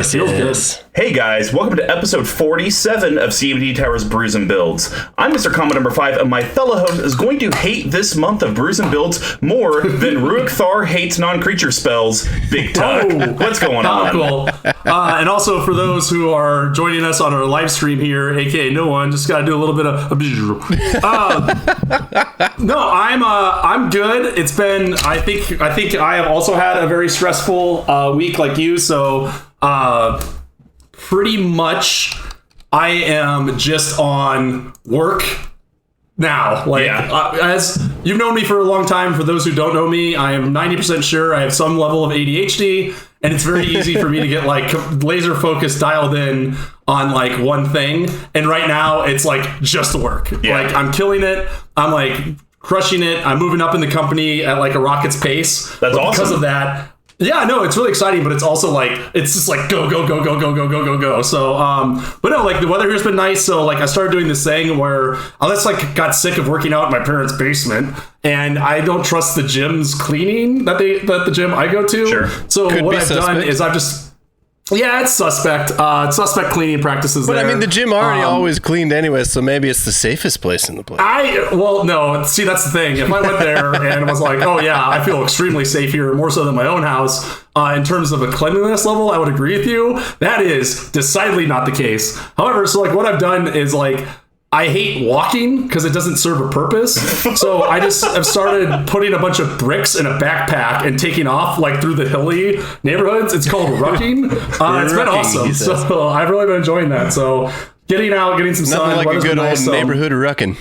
good. Feels good. Hey guys, welcome to episode 47 of CMD Tower's Brews and Builds. I'm Mr. Comment Number 5, and my fellow host is going to hate this month of Brews and Builds more than Ruik Thar hates non-creature spells, BigTuck. What's going on? Cool. And also for those who are joining us on our live stream here, aka no one, just got to do a little bit of no, I'm good. It's been I think I have also had a very stressful week like you, so pretty much I am just on work now. As you've known me for a long time, for those who don't know me, I am 90% sure I have some level of ADHD, and it's very easy for me to get like laser focused dialed in on like one thing. And right now it's like just work. Yeah. Like I'm killing it. I'm like crushing it. I'm moving up in the company at like a rocket's pace. That's awesome. Because of that. Yeah, no, it's really exciting, but it's also like, it's just like go. So, but no, like the weather here's been nice. So like I started doing this thing where I just like got sick of working out in my parents' basement, and I don't trust the gym's cleaning that the gym I go to. Sure. So Could what be I've done is I've just, yeah, it's suspect. Suspect cleaning practices. But there. I mean, the gym already always cleaned anyway, so maybe it's the safest place in the place. Well, no. See, that's the thing. If I went there and was like, oh yeah, I feel extremely safe here, more so than my own house, in terms of a cleanliness level, I would agree with you. That is decidedly not the case. However, so like what I've done is like, I hate walking because it doesn't serve a purpose. So I just have started putting a bunch of bricks in a backpack and taking off like through the hilly neighborhoods. It's called rucking. It's been awesome. So I've really been enjoying that. So getting out, getting some sun. Nothing like a good old neighborhood rucking.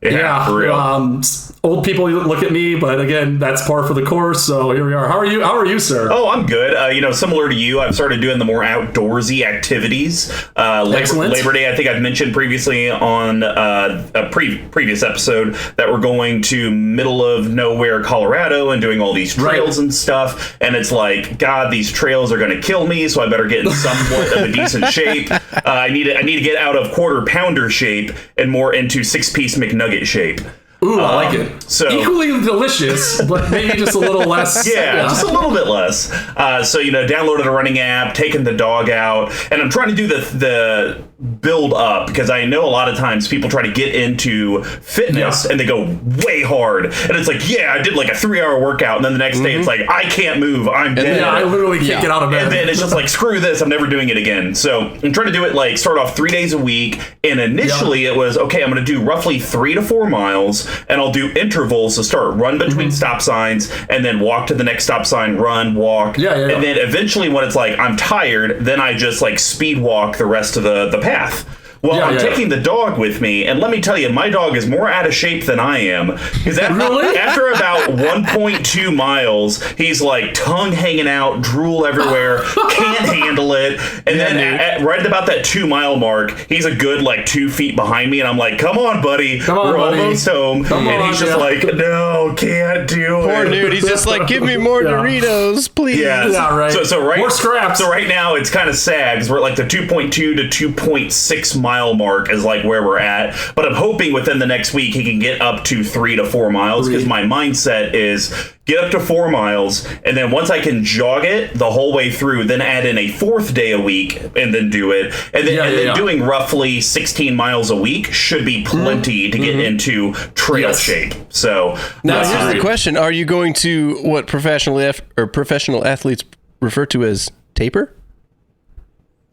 Yeah, for real. Old people look at me, but again, that's par for the course. So here we are. How are you, sir? Oh, I'm good. Similar to you, I've started doing the more outdoorsy activities. Excellent. Labor Day, I think I've mentioned previously on a previous episode that we're going to middle of nowhere, Colorado, and doing all these trails and stuff. And it's like, God, these trails are going to kill me, so I better get in somewhat of a decent shape. I need to get out of quarter pounder shape and more into 6-piece McNugget shape. Ooh, I like it. So equally delicious, but maybe just a little less. Yeah, just a little bit less. Downloaded a running app, taken the dog out, and I'm trying to do the build up because I know a lot of times people try to get into fitness and they go way hard, and it's like, yeah, I did like a 3-hour workout, and then the next day it's like, I can't move, I'm dead. Yeah, I literally can't get out of bed. And then it's just like, screw this, I'm never doing it again. So I'm trying to do it like start off 3 days a week, and initially it was okay, I'm going to do roughly 3 to 4 miles. And I'll do intervals to start, run between stop signs, and then walk to the next stop sign, run, walk. And then eventually when it's like, I'm tired, then I just like speed walk the rest of the path. Well, I'm taking the dog with me, and let me tell you, my dog is more out of shape than I am. Because after about 1.2 miles, he's like tongue hanging out, drool everywhere, can't handle it. And then right at about that 2-mile mark, he's a good like 2 feet behind me, and I'm like, come on, buddy. We're almost home. And he's just like, no, can't do it. Poor dude, he's just like, give me more Doritos, please. Yeah, right. So more scraps. So right now, it's kind of sad, because we're at like the 2.2 to 2.6 mile mark is like where we're at, but I'm hoping within the next week he can get up to 3 to 4 miles, because my mindset is get up to 4 miles, and then once I can jog it the whole way through, then add in a 4th day a week and then do it, and then doing roughly 16 miles a week should be plenty to get into trail shape. So now here's the question: are you going to what professional athletes refer to as taper?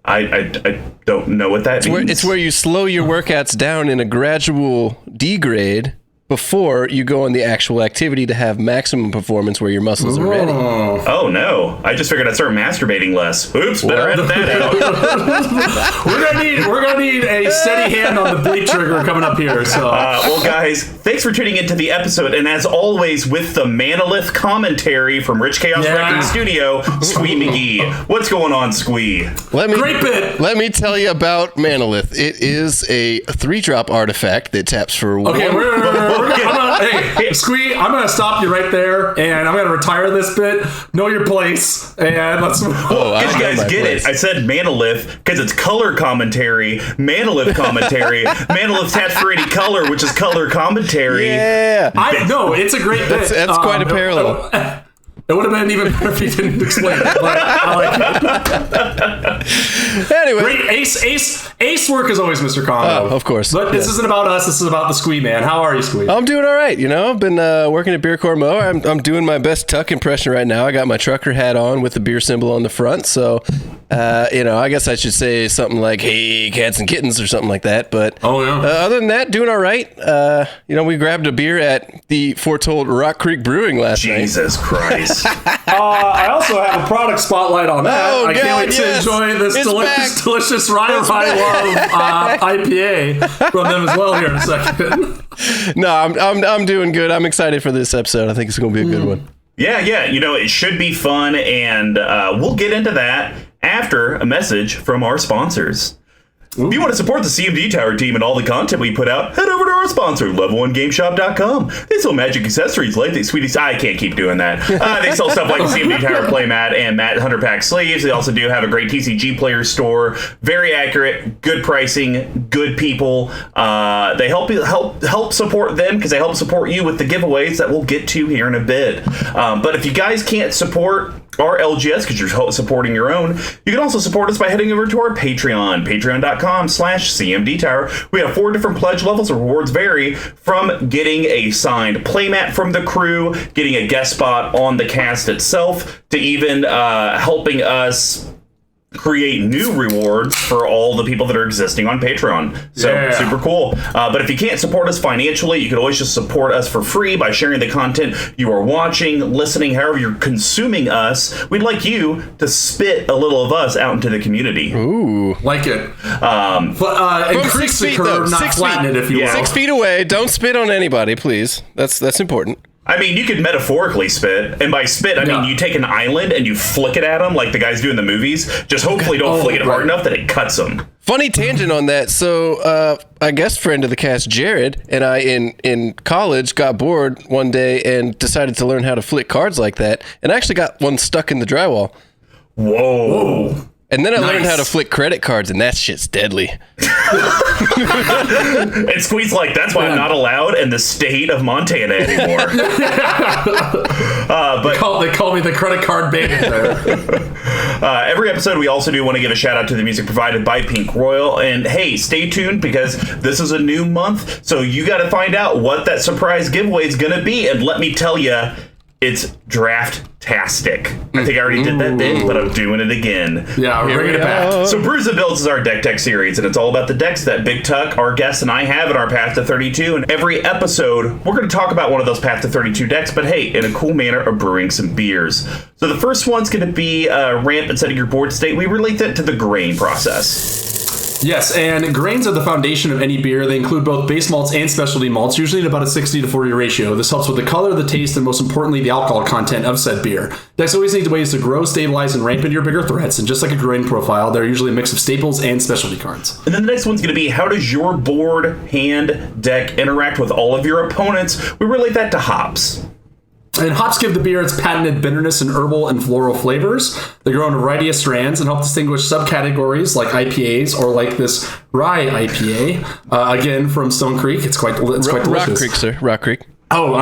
I don't know what that means. It's where you slow your workouts down in a gradual degrade before you go on the actual activity to have maximum performance where your muscles are ready. Oh no! I just figured I'd start masturbating less. Oops, better edit that out. we're gonna need a steady hand on the bleep trigger coming up here. So, well, guys, thanks for tuning into the episode, and as always, with the Manolith commentary from Rich Chaos Wrecking Studio, Squee McGee. What's going on, Squee? Great bit. Let me tell you about Manolith. It is a 3-drop artifact that taps for one. Hey, Squee, I'm going to stop you right there, and I'm going to retire this bit. Know your place, and let's move on. Well, did you guys get it? I said Manolith because it's color commentary, Manolith commentary. Manolith taps for any color, which is color commentary. Yeah. No, it's a great bit. That's quite a parallel. It would have been even better if you didn't explain it, but I like it. Anyway. Great. Ace work as always, Mr. Congo. Of course. But this isn't about us. This is about the Squee Man. How are you, Squee? I'm doing all right. I've been working at Beer Corps Mo. I'm doing my best Tuck impression right now. I got my trucker hat on with the beer symbol on the front. So, I guess I should say something like, hey, cats and kittens or something like that. But other than that, doing all right. We grabbed a beer at the foretold Rock Creek Brewing last night. Jesus Christ. I also have a product spotlight on that. I can't wait to enjoy this delicious Rye Love IPA from them as well here in a second. No, I'm doing good. I'm excited for this episode. I think it's going to be a good one. Yeah. It should be fun, and we'll get into that after a message from our sponsors. If you want to support the CMD Tower team and all the content we put out, head over to our sponsor, level1gameshop.com. They sell magic accessories like the sweeties. I can't keep doing that. They sell stuff like the CMD Tower playmat and Matt 100-pack sleeves. They also do have a great TCG player store. Very accurate, good pricing, good people. They help support them because they help support you with the giveaways that we'll get to here in a bit. But if you guys can't support our LGS because you're supporting your own, you can also support us by heading over to our Patreon, patreon.com/CMD Tower. We have 4 different pledge levels. The rewards vary from getting a signed playmat from the crew, getting a guest spot on the cast itself, to even helping us create new rewards for all the people that are existing on Patreon. So super cool. But if you can't support us financially, you can always just support us for free by sharing the content you are watching, listening, however you're consuming us. We'd like you to spit a little of us out into the community. Ooh. Like it. But increase the curve, not flatten it, if you will. 6 feet away. Don't spit on anybody, please. That's important. I mean, you could metaphorically spit, and by spit, I mean you take an island and you flick it at them like the guys do in the movies. Just hopefully don't flick it hard enough that it cuts them. Funny tangent on that. So, I guess friend of the cast, Jared, and I in college got bored one day and decided to learn how to flick cards like that, and I actually got one stuck in the drywall. Whoa. And then I learned how to flick credit cards, and that shit's deadly. And Squee's like, that's why I'm not allowed in the state of Montana anymore. But they call me the credit card bandit there. Every episode, we also do want to give a shout out to the music provided by Pink Royal. And hey, stay tuned because this is a new month, so you got to find out what that surprise giveaway is going to be. And let me tell you, it's draft-tastic. I think I already did that bit, but I'm doing it again. Yeah, we're bringing it back. So Brews and Builds is our deck tech series, and it's all about the decks that BigTuck, our guest, and I have in our Path to 32. And every episode, we're going to talk about one of those Path to 32 decks, but hey, in a cool manner of brewing some beers. So the first one's going to be ramp and setting your board state. We relate that to the grain process. Yes, and grains are the foundation of any beer. They include both base malts and specialty malts, usually at about a 60-40 ratio. This helps with the color, the taste, and most importantly, the alcohol content of said beer. Decks always need ways to grow, stabilize, and ramp into your bigger threats, and just like a grain profile, they're usually a mix of staples and specialty cards. And then the next one's going to be, how does your board, hand, deck interact with all of your opponents? We relate that to hops. And hops give the beer its patented bitterness and herbal and floral flavors. They grow in a variety of strands and help distinguish subcategories like IPAs or like this rye IPA. Again, from Stone Creek. It's quite delicious. Rock Creek, sir. Rock Creek. Oh,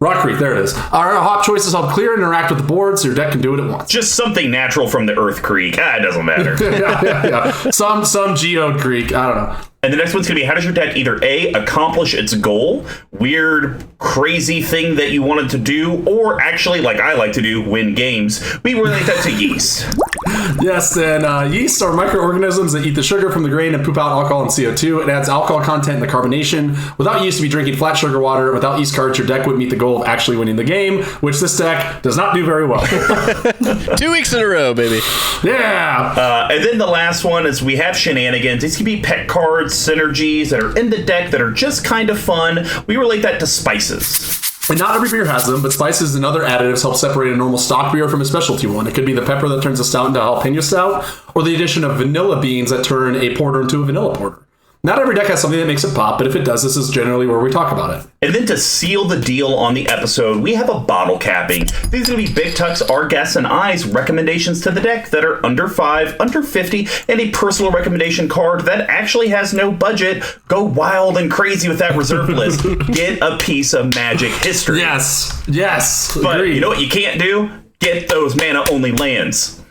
Rock Creek, there it is. Our hop choices help clear and interact with the board so your deck can do what it wants. Just something natural from the Earth Creek. It doesn't matter. yeah. Some geode creek. I don't know. And the next one's going to be, how does your deck either A, accomplish its goal, weird, crazy thing that you wanted to do, or actually, like I like to do, win games? We relate that to yeast. Yes, and yeast are microorganisms that eat the sugar from the grain and poop out alcohol and CO2. It adds alcohol content in the carbonation. Without yeast, to be drinking flat sugar water. Without yeast cards, your deck would meet the goal of actually winning the game, which this deck does not do very well. 2 weeks in a row, baby. Yeah. And then the last one is we have shenanigans. These can be pet cards, synergies that are in the deck that are just kind of fun. We relate that to spices. And not every beer has them, but spices and other additives help separate a normal stock beer from a specialty one. It could be the pepper that turns a stout into a jalapeno stout, or the addition of vanilla beans that turn a porter into a vanilla porter. Not every deck has something that makes it pop, but if it does, this is generally where we talk about it. And then to seal the deal on the episode, we have a bottle capping. These are going to be BigTuck's, our guests, and I's recommendations to the deck that are under 5, under 50, and a personal recommendation card that actually has no budget. Go wild and crazy with that reserve list. Get a piece of Magic history. Yes. But Agreed. you know what you can't do? Get those mana-only lands.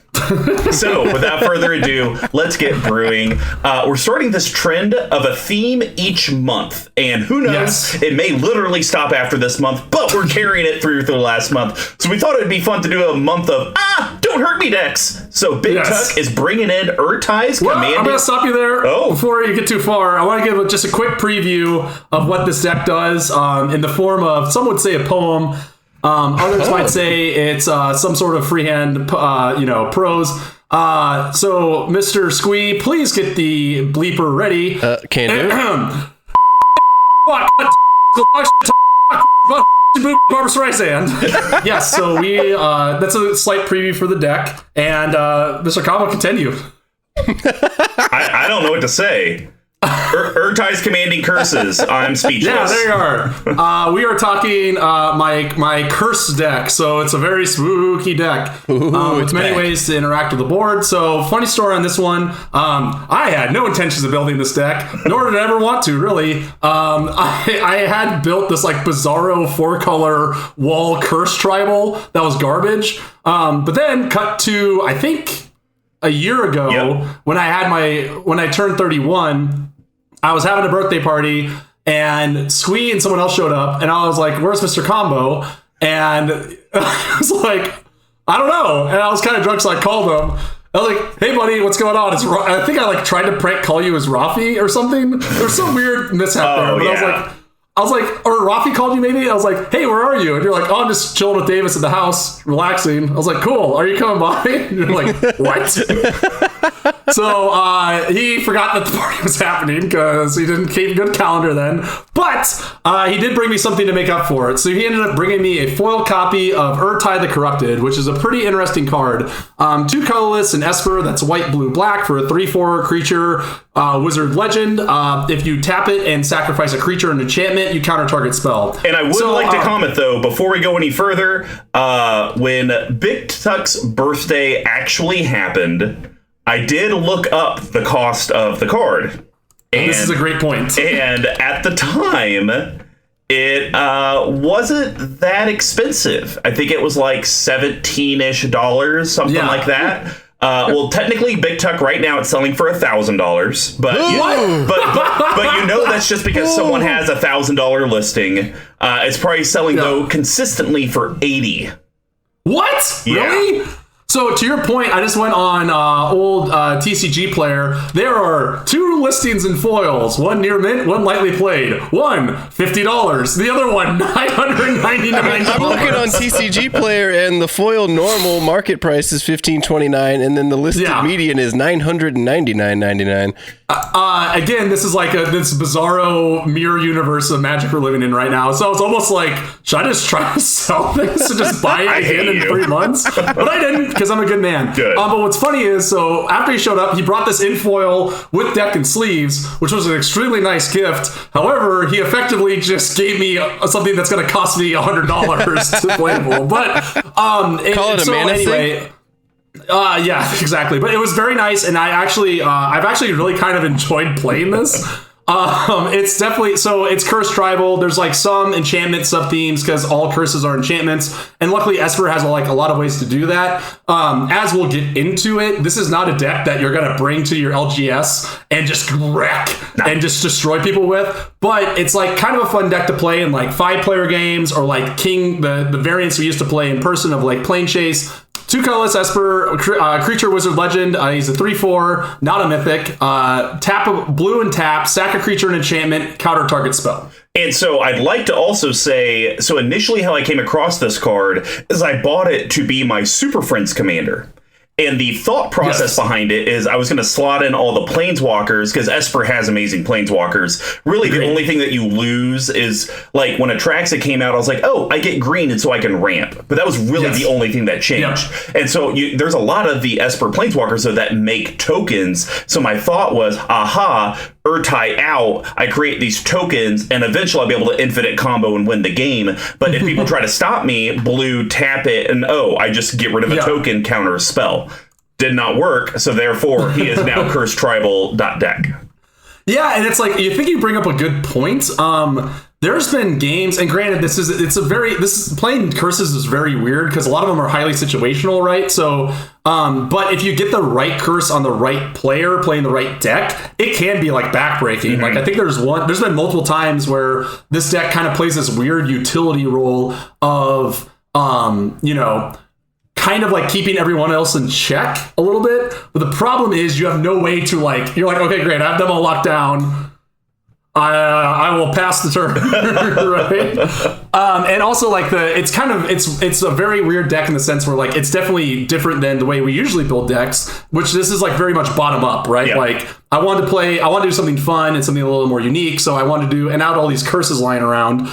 So, without further ado, let's get brewing. We're starting this trend of a theme each month, and who knows, it may literally stop after this month, but we're carrying it through the last month. So we thought it'd be fun to do a month of, don't hurt me decks. So BigTuck is bringing in Ertai's commanding... I'm going to stop you there before you get too far. I want to give just a quick preview of what this deck does in the form of, some would say a poem. Others might say it's some sort of freehand, prose. So, Mr. Squee, please get the bleeper ready. Can do. Barbara Streisand. Yes, so that's a slight preview for the deck. And Mr. Combo, continue. I don't know what to say. Ertai's commanding curses. I'm speechless. Yeah, there you are. We are talking my curse deck, so it's a very spooky deck. With many ways to interact with the board. So, funny story on this one. I had no intentions of building this deck, nor did I ever want to, really. I had built this bizarro 4-color wall curse tribal that was garbage. But then cut to, I think, a year ago when I turned 31. I was having a birthday party, and Squee and someone else showed up, and I was like, "Where's Mr. Combo?" And I was like, "I don't know." And I was kind of drunk, so I called him. I was like, "Hey, buddy, what's going on?" I think I tried to prank call you as Rafi or something. There's some weird mishap there, but I was like, or Rafi called you maybe? I was like, "Hey, where are you?" And you're like, "Oh, I'm just chilling with Davis at the house, relaxing." I was like, "Cool, are you coming by?" And you're like, "What?" So he forgot that the party was happening because he didn't keep a good calendar then. But he did bring me something to make up for it. So he ended up bringing me a foil copy of Ertai the Corrupted, which is a pretty interesting card. 2 colorless, an Esper that's white, blue, black for a 3/4 creature wizard legend. If you tap it and sacrifice a creature and enchantment, you counter target spell. And I would like to comment, though, before we go any further, when BigTuck's birthday actually happened, I did look up the cost of the card. And this is a great point. And at the time, it wasn't that expensive. I think it was like $17-ish, something like that. Well, technically, BigTuck right now it's selling for $1,000, but you know that's just because someone has a $1,000 listing. It's probably selling though consistently for $80. What? Yeah. Really? So to your point, I just went on old TCG Player. There are 2 listings in foils. One near mint, one lightly played. One $50. The other one $999. I'm looking on TCG Player, and the foil normal market price is $15.29, and then the listed median is $999.99. Again, this is like this bizarro mirror universe of Magic we're living in right now. So it's almost like, should I just try to sell this and just buy it again in 3 months? But I didn't, because I'm a good man. Good. But what's funny is, so after he showed up, he brought this in foil with deck and sleeves, which was an extremely nice gift. However, he effectively just gave me something that's going to cost me $100 to playable. But Call it a mana anyway. Yeah, exactly. But it was very nice, and I've actually really kind of enjoyed playing this. It's definitely, so it's cursed tribal. There's some enchantment sub themes because all curses are enchantments, and luckily Esper has a lot of ways to do that. As we'll get into it, this is not a deck that you're gonna bring to your LGS and just wreck and just destroy people with. But it's kind of a fun deck to play in 5-player games, or King, the variants we used to play in person of Plane Chase. 2 colorless Esper, creature wizard legend. He's a 3/4, not a mythic. Tap a blue and tap, sack a creature and enchantment, counter target spell. And so I'd like to also say, so initially how I came across this card is I bought it to be my Super Friends commander. And the thought process behind it is I was going to slot in all the planeswalkers because Esper has amazing planeswalkers. Really, the only thing that you lose is like when Atraxa came out, I was like, oh, I get green and so I can ramp. But that was really the only thing that changed. And so there's a lot of the Esper planeswalkers though that make tokens. So my thought was, aha, Ertai out, I create these tokens, and eventually I'll be able to infinite combo and win the game. But if people try to stop me, blue, tap it, and I just get rid of a token, counter a spell. Did not work, so therefore he is now cursed tribal deck. Yeah, and it's like, you think you bring up a good point. There's been games, and granted, playing curses is very weird because a lot of them are highly situational, right? So, but if you get the right curse on the right player playing the right deck, it can be like backbreaking. Like I think there's been multiple times where this deck kind of plays this weird utility role of, kind of like keeping everyone else in check a little bit. But the problem is you have no way to you're like, okay, great, I have them all locked down. I will pass the turn, right? And also it's a very weird deck in the sense where it's definitely different than the way we usually build decks, which this is very much bottom up, right? Yeah. I want to do something fun and something a little more unique. So I wanted to do, and out all these curses lying around.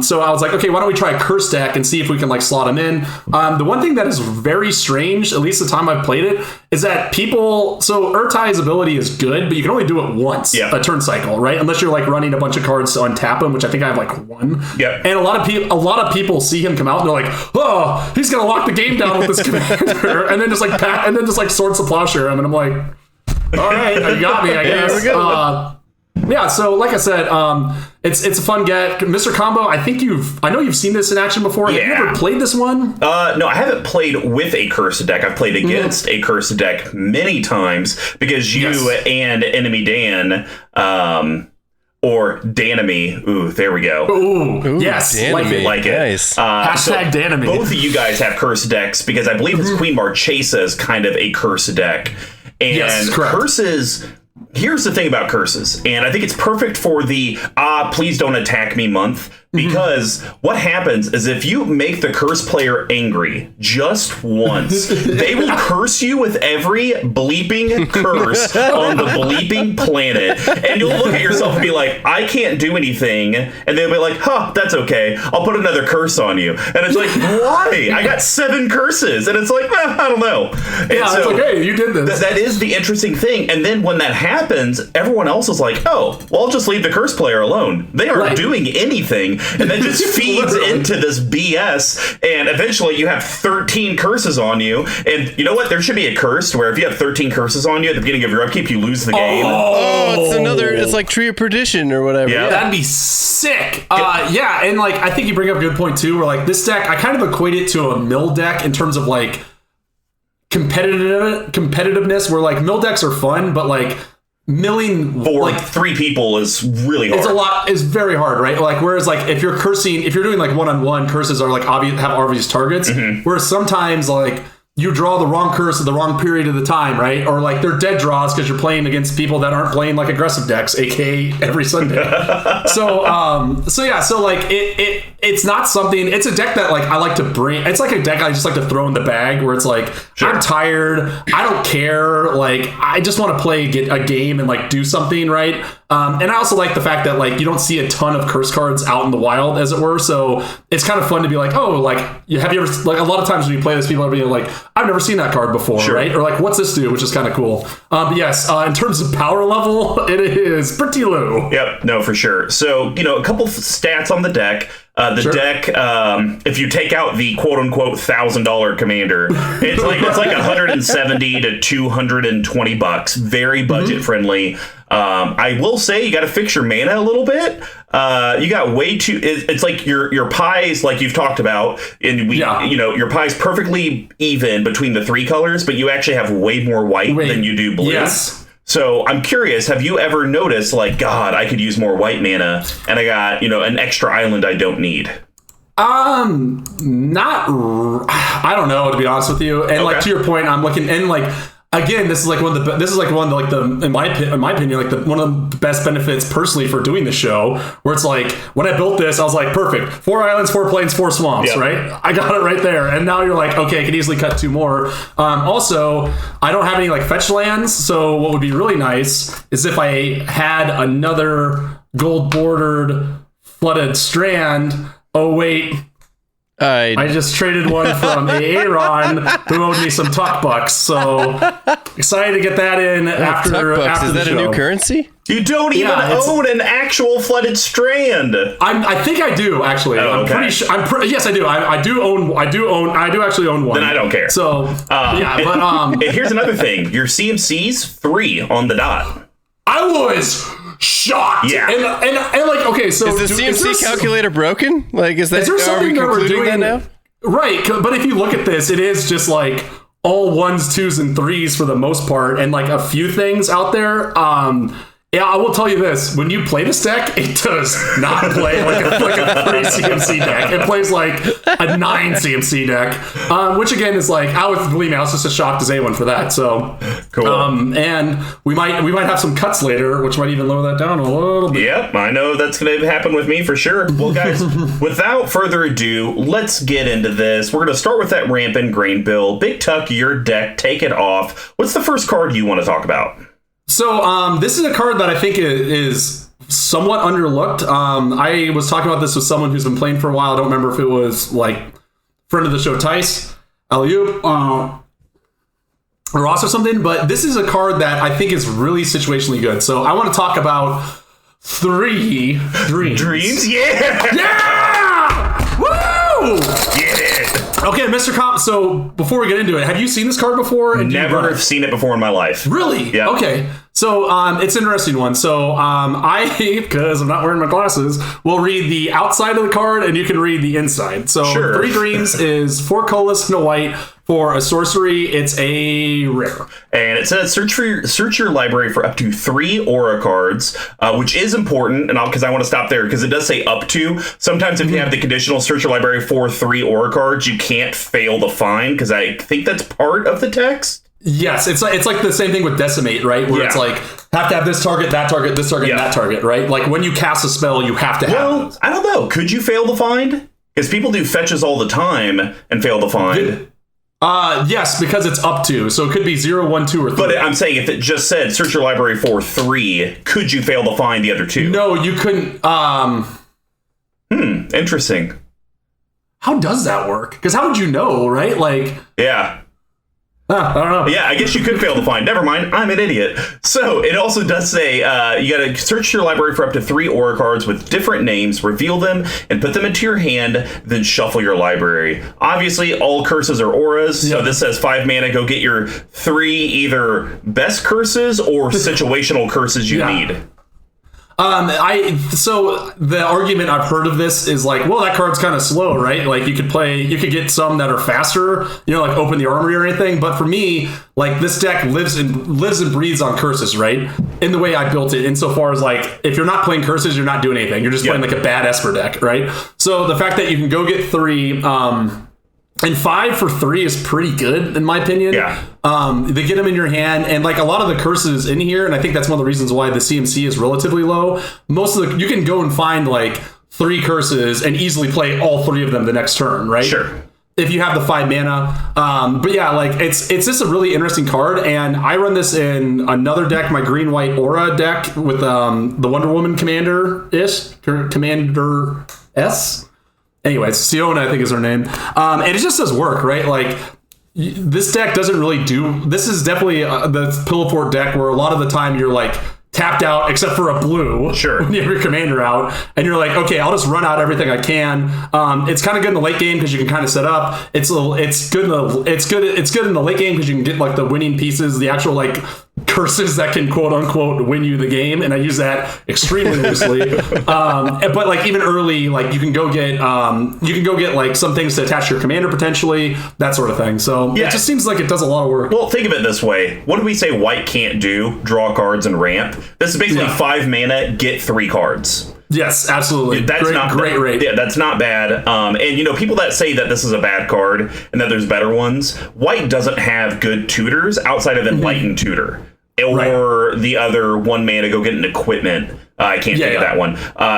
So I was like, okay, why don't we try a curse deck and see if we can slot them in. The one thing that is very strange, at least the time I've played it, is that so Ertai's ability is good, but you can only do it once a turn cycle, right? Unless you're running a bunch of cards to untap him, which I think I have one. Yeah. And a lot of people see him come out and they're like, oh, he's gonna lock the game down with this commander, and then just swords to plowshare him, and I'm like, all right, you got me, I guess. Yeah, so like I said, it's a fun get. Mr. Combo, I know you've seen this in action before. Have you ever played this one? No, I haven't played with a cursed deck. I've played against a cursed deck many times because you and Enemy Dan, or Danemy. Ooh, there we go. Ooh yes, Danemy. Like it. Nice. Hashtag Danemy. Both of you guys have cursed decks because I believe it's Queen Marchesa is kind of a cursed deck. And curses... Here's the thing about curses, and I think it's perfect for the please don't attack me month, because what happens is if you make the curse player angry just once, they will curse you with every bleeping curse on the bleeping planet, and you'll look at yourself and be like, I can't do anything, and they'll be like, that's okay, I'll put another curse on you. And it's like, why? I got 7 curses, and it's like, I don't know. And so, it's like, hey, you did this. That is the interesting thing, and then when that happens, everyone else is like, well, I'll just leave the curse player alone. They aren't doing anything. And that just feeds into this BS. And eventually you have 13 curses on you. And you know what? There should be a curse where if you have 13 curses on you at the beginning of your upkeep, you lose the game. It's like Tree of Perdition or whatever. Yeah. That'd be sick. And I think you bring up a good point too, where this deck, I kind of equate it to a mill deck in terms of competitiveness, where mill decks are fun, but milling for 3 people is really hard. It's very hard, right? Whereas if you're doing one-on-one, curses are have obvious targets. Whereas sometimes you draw the wrong curse at the wrong period of the time, right? Or they're dead draws because you're playing against people that aren't playing aggressive decks, aka every Sunday. It's not something. It's a deck that I like to bring. It's a deck I just like to throw in the bag where it's I'm tired. I don't care. I just want to play a game and do something, right? And I also like the fact that you don't see a ton of curse cards out in the wild, as it were. So it's kind of fun to be have you ever a lot of times when you play this, people are being I've never seen that card before, right? Or what's this do? Which is kind of cool. But yes, in terms of power level, it is pretty low. Yep, no, for sure. So a couple stats on the deck. Deck, if you take out the quote-unquote $1,000 commander, it's like $170 to $220, very budget friendly. I will say you got to fix your mana a little bit. You got way too. It's your pies, you've talked about, and your pies perfectly even between the 3 colors, but you actually have way more white than you do blue. Yes. So I'm curious, have you ever noticed God, I could use more white mana and I got, an extra island I don't need? I don't know, to be honest with you. And to your point, I'm looking and again, this is like one of the in my opinion, like one of the best benefits personally for doing the show, where it's like, when I built this, I was like, perfect, 4 islands, 4 plains, 4 swamps, right? I got it right there. And now you're like, okay, I can easily cut 2 more. Also, I don't have any like fetch lands, so what would be really nice is if I had another gold bordered flooded strand. Oh wait, I just traded one from Aaron who owed me some tuck bucks, so excited to get that in after Is that the a show. new currency? You don't even own an actual flooded strand. I think I do actually. I'm pretty sure. Yes, I do. I do actually own one. Then I don't care. So and here's another thing: your CMC's 3 on the dot. I was shocked. Yeah. And like, okay, so is the CMC calculator broken? Like, is there something that we're doing that now? Right, but if you look at this, it is just like all 1s, 2s, and 3s for the most part, and like a few things out there. Yeah, I will tell you this. When you play this deck, it does not play like a 3 CMC deck. It plays like a 9 CMC deck, which again is like, I was just as shocked as anyone for that. So cool. And we might have some cuts later, which might even lower that down a little bit. Yep, I know that's going to happen with me for sure. Well, guys, without further ado, let's get into this. We're going to start with that rampant grain bill. BigTuck, your deck, take it off. What's the first card you want to talk about? So this is a card that I think is somewhat underlooked. I was talking about this with someone who's been playing for a while. I don't remember if it was like friend of the show Tice, Aliou, or Ross or something, but this is a card that I think is really situationally good. So I want to talk about 3 Dreams. Dreams? Yeah! Yeah! Woo! Get it! Okay, Mr. Comp, so before we get into it, have you seen this card before? And Never seen it before in my life. Really? Yeah. Okay. So it's an interesting one. So I, because I'm not wearing my glasses, will read the outside of the card and you can read the inside. So Sure. 3 Dreams is 4 colorless and a white for a sorcery. It's a rare. And it says search your library for up to 3 aura cards, which is important. And because I want to stop there because it does say up to. Sometimes if you have the conditional search your library for 3 aura cards, you can't fail to find because I think that's part of the text. Yes, it's like the same thing with Decimate, right? Where it's like, have to have this target, that target, this target, and that target, right? Like when you cast a spell, you have to have those. I don't know. Could you fail to find? Because people do fetches all the time and fail to find. Yes, because it's up to. So it could be 0, 1, 2, or 3. But I'm saying if it just said search your library for 3, could you fail to find the other 2? No, you couldn't. Interesting. How does that work? Because how would you know, right? Like, yeah. I don't know. Yeah, I guess you could fail to find. Never mind. I'm an idiot. So it also does say you got to search your library for up to 3 aura cards with different names, reveal them, and put them into your hand, then shuffle your library. Obviously, all curses are auras. So this says 5 mana. Go get your 3 either best curses or situational curses you need. So the argument I've heard of this is like, well, that card's kind of slow, right? Like you could get some that are faster, like Open the Armory or anything. But for me, like this deck lives and breathes on curses, right? In the way I built it, insofar as like, if you're not playing curses, you're not doing anything. You're just playing like a bad Esper deck, right? So the fact that you can go get 3, and 5 for 3 is pretty good in my opinion. Yeah. They get them in your hand, and like a lot of the curses in here, and I think that's one of the reasons why the CMC is relatively low. You can go and find like 3 curses and easily play all 3 of them the next turn, right? Sure. If you have the 5 mana. But yeah, like it's just a really interesting card, and I run this in another deck, my green-white aura deck with the Wonder Woman Commander S. Anyways, Siona, I think is her name. And it just does work, right? Like, this deck doesn't really do... This is definitely the Pillow Fort deck where a lot of the time you're, like, tapped out except for a blue. Sure. When you have your commander out. And you're like, okay, I'll just run out everything I can. It's kind of good in the late game because you can kind of set up. It's good in the late game because you can get, like, the winning pieces, the actual, like... curses that can quote unquote win you the game, and I use that extremely loosely. But like even early, like you can go get like some things to attach to your commander potentially, that sort of thing. So it just seems like it does a lot of work. Well, think of it this way: what did we say white can't do? Draw cards and ramp. This is basically 5 mana, get 3 cards. Yes, absolutely. That's great, not great rate. Yeah, that's not bad. And you know, people that say that this is a bad card and that there's better ones, white doesn't have good tutors outside of Enlightened Tutor or the other 1 mana go get an equipment. I can't think of that one.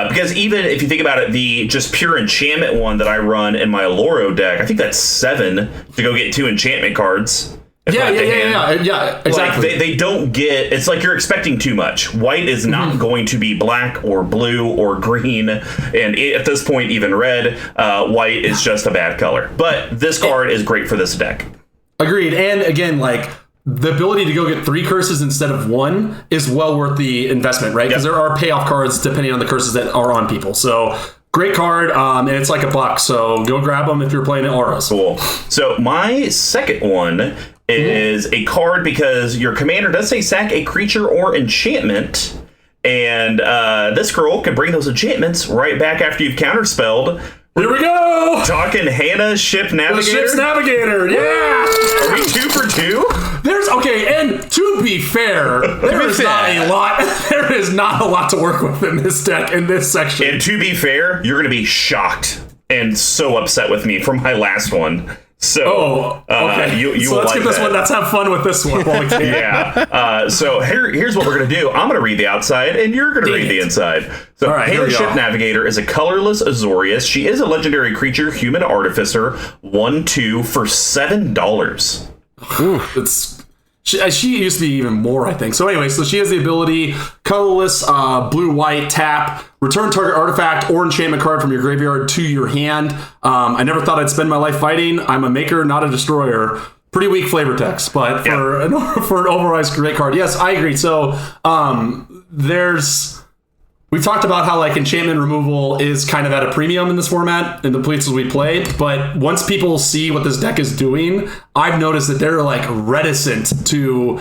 Because even if you think about it, the just pure enchantment one that I run in my Aloro deck, I think that's 7 to go get 2 enchantment cards. Yeah, exactly. Like they don't get, it's like you're expecting too much. White is not going to be black or blue or green, and at this point, even red. White is just a bad color. But this card is great for this deck. Agreed. And again, like, the ability to go get 3 curses instead of 1 is well worth the investment, right? Because there are payoff cards depending on the curses that are on people. So great card, and it's like $1. So go grab them if you're playing auras. Cool. So my second one is a card because your commander does say sack a creature or enchantment, and this girl can bring those enchantments right back after you've counterspelled. Here we go! Talking Hannah, Ship Navigator. The Ship's Navigator, yeah! Are we 2 for 2? And to be fair, there is not a lot to work with in this deck, in this section. And to be fair, you're going to be shocked and so upset with me for my last one. So, okay. You so will let's like get this that. one. Let's have fun with this one. While we can. Yeah. So here's what we're going to do. I'm going to read the outside, and you're going to read the inside. So, right, Hannah Ship Navigator is a colorless Azorius. She is a legendary creature, human artificer, 1/2 for $7. She used to be even more, I think. So anyway, so she has the ability, colorless, blue-white, tap, return target artifact or enchantment card from your graveyard to your hand. I never thought I'd spend my life fighting. I'm a maker, not a destroyer. Pretty weak flavor text, but for an overall great card. Yes, I agree. So we've talked about how like enchantment removal is kind of at a premium in this format in the places we played, but once people see what this deck is doing, I've noticed that they're like reticent to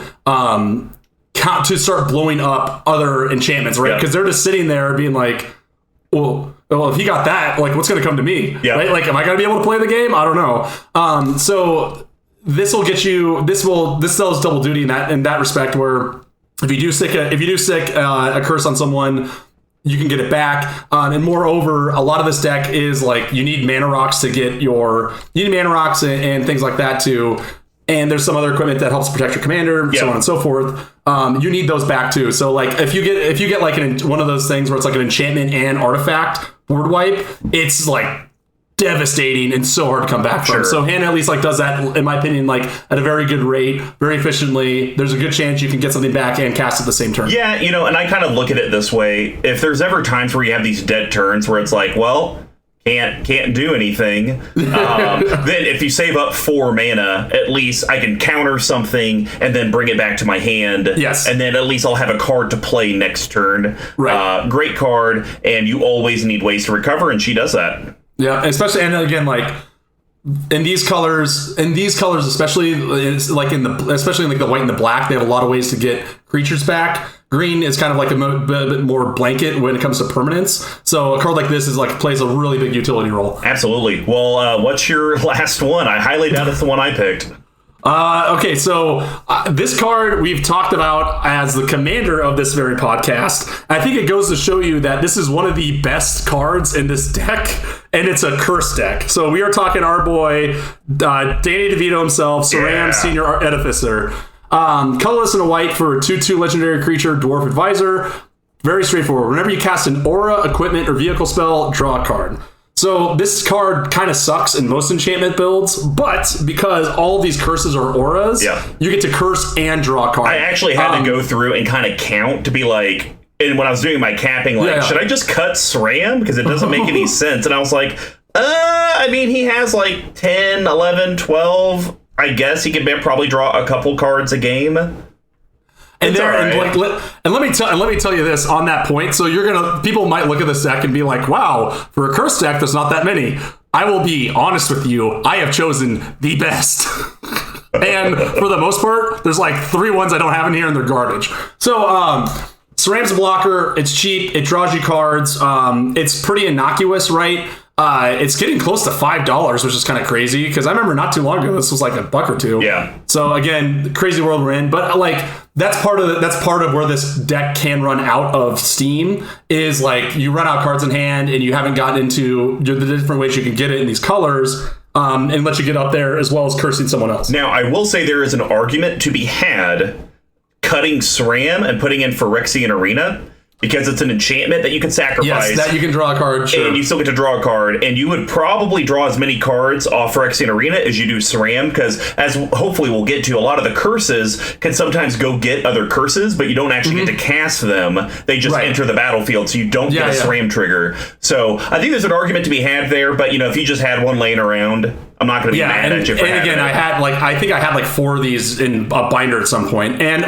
start blowing up other enchantments, right? Because they're just sitting there being like, well, if he got that, like, what's going to come to me? Right? Like, am I going to be able to play the game? I don't know. So this will get you. This sells double duty in that respect, where if you do stick a curse on someone, you can get it back. And moreover, a lot of this deck is like you need mana rocks and things like that too. And there's some other equipment that helps protect your commander, so on and so forth. You need those back too. So like if you get like one of those things where it's like an enchantment and artifact board wipe, it's like devastating and so hard to come back from. So Hannah at least like does that, in my opinion, like at a very good rate, very efficiently. There's a good chance you can get something back and cast at the same turn. Yeah, and I kind of look at it this way. If there's ever times where you have these dead turns where it's like, well, can't do anything, then if you save up 4 mana, at least I can counter something and then bring it back to my hand. Yes. And then at least I'll have a card to play next turn. Right. Great card, and you always need ways to recover, and she does that. Yeah, especially, and again, like in these colors, especially like especially in like the white and the black, they have a lot of ways to get creatures back. Green is kind of like a bit more blanket when it comes to permanence. So a card like this is like plays a really big utility role. Absolutely. Well, what's your last one? I highly doubt it's the one I picked. Okay, so this card we've talked about as the commander of this very podcast. I think it goes to show you that this is one of the best cards in this deck, and it's a curse deck. So we are talking our boy, Danny DeVito himself, Solemn, Senior Edificer. Colorless and a white for a 2/2 legendary creature, Dwarf Advisor. Very straightforward. Whenever you cast an aura, equipment, or vehicle spell, draw a card. So this card kind of sucks in most enchantment builds, but because all these curses are auras, you get to curse and draw a card. I actually had to go through and kind of count to be like, and when I was doing my capping, like, should I just cut SRAM? Because it doesn't make any sense. And I was like, I mean, he has like 10, 11, 12. I guess he can probably draw a couple cards a game. And let me tell you this on that point. So people might look at this deck and be like, wow, for a curse deck, there's not that many. I will be honest with you. I have chosen the best. And for the most part, there's like 3 ones I don't have in here and they're garbage. So, Ceram's a blocker. It's cheap. It draws you cards. It's pretty innocuous, right? It's getting close to $5, which is kind of crazy because I remember not too long ago this was like $1 or $2. Yeah. So again, crazy world we're in. But like that's part of where this deck can run out of steam, is like you run out cards in hand and you haven't gotten into the different ways you can get it in these colors, and let you get up there as well as cursing someone else. Now, I will say there is an argument to be had cutting SRAM and putting in Phyrexian Arena, because it's an enchantment that you can sacrifice. Yes, that you can draw a card, sure. And you still get to draw a card, and you would probably draw as many cards off Phyrexian Arena as you do SRAM, because as hopefully we'll get to, a lot of the curses can sometimes go get other curses, but you don't actually get to cast them. They just enter the battlefield, so you don't get a SRAM trigger. So I think there's an argument to be had there, but if you just had one laying around, I'm not going to be mad at you for having it. I think I had like 4 of these in a binder at some point, and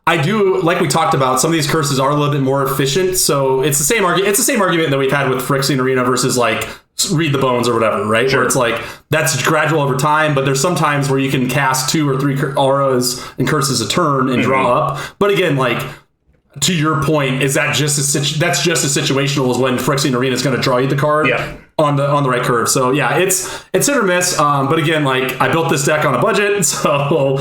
I do, like we talked about, some of these curses are a little bit more efficient, so it's the same argument. It's the same argument that we've had with Phyrexian Arena versus like Read the Bones or whatever, right? Sure. Where it's like that's gradual over time, but there's some times where you can cast 2 or 3 auras and curses a turn and draw up. But again, like to your point, is that just that's just as situational as when Phyrexian Arena is going to draw you the card on the right curve. So yeah, it's hit or miss. But again, like I built this deck on a budget, so.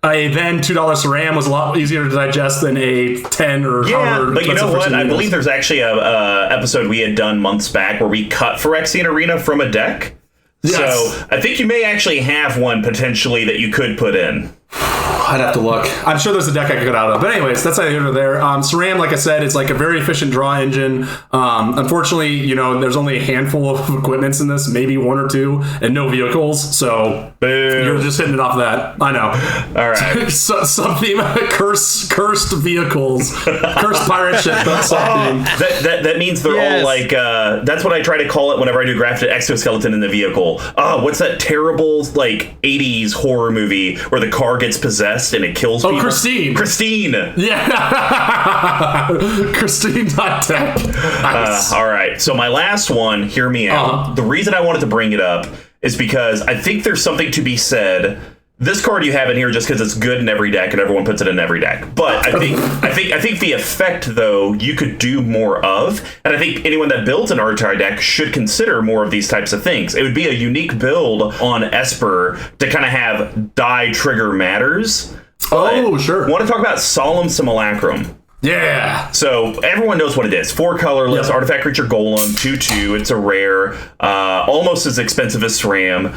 A then $2 SRAM was a lot easier to digest than a 10 or however. But you know what? I believe there's actually a episode we had done months back where we cut Phyrexian Arena from a deck. Yes. So I think you may actually have one potentially that you could put in. I'd have to look. I'm sure there's a deck I could get out of. But anyways, that's neither here nor there. SRAM, like I said, is like a very efficient draw engine. Unfortunately, there's only a handful of equipments in this, maybe 1 or 2, and no vehicles. So you're just hitting it off that. I know. All right. Some theme, cursed vehicles, cursed pirate ship. That means they're all like. That's what I try to call it whenever I do grafted exoskeleton in the vehicle. What's that terrible like 80s horror movie where the car gets possessed and it kills people? Christine. Yeah. Christine.tech. Nice. All right. So my last one, hear me out. The reason I wanted to bring it up is because I think there's something to be said. This card you have in here just because it's good in every deck and everyone puts it in every deck. But I think the effect though you could do more of, and I think anyone that builds an Ertai deck should consider more of these types of things. It would be a unique build on Esper to kind of have die trigger matters. Sure. Want to talk about Solemn Simulacrum? Yeah. So everyone knows what it is. 4 colorless, artifact creature golem, 2/2. It's a rare, almost as expensive as SRAM.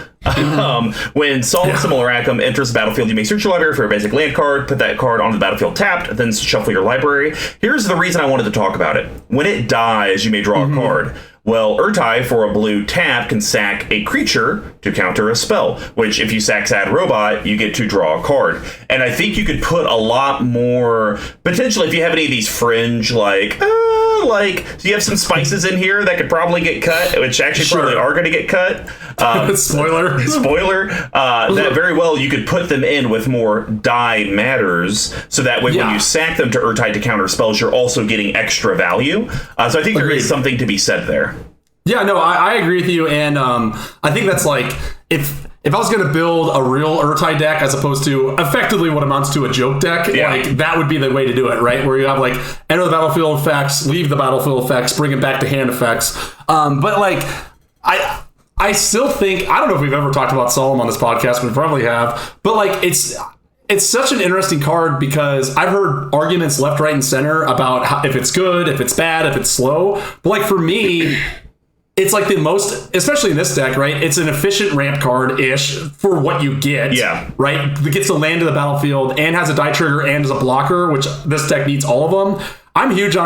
When Solemn Simulacrum enters the battlefield, you may search your library for a basic land card, put that card onto the battlefield tapped, then shuffle your library. Here's the reason I wanted to talk about it. When it dies, you may draw a card. Well, Ertai, for a blue tap, can sack a creature to counter a spell, which if you sack Sad Robot, you get to draw a card. And I think you could put a lot more, potentially if you have any of these fringe, do you have some spices in here that could probably get cut, which actually probably are going to get cut. Spoiler. That very well you could put them in with more die matters, so that way when you sack them to Ertai to counter spells, you're also getting extra value. So I think there is something to be said there. Yeah, no, I agree with you, and I think that's like if I was going to build a real Ertai deck as opposed to effectively what amounts to a joke deck, like that would be the way to do it, right? Where you have like enter the battlefield effects, leave the battlefield effects, bring it back to hand effects. But like I still think, I don't know if we've ever talked about Solemn on this podcast, we probably have, but like it's such an interesting card because I've heard arguments left, right, and center about if it's good, if it's bad, if it's slow. But like for me, it's like the most, especially in this deck, right? It's an efficient ramp card-ish for what you get. Yeah. Right? It gets to land to the battlefield and has a die trigger and is a blocker, which this deck needs all of them. I'm huge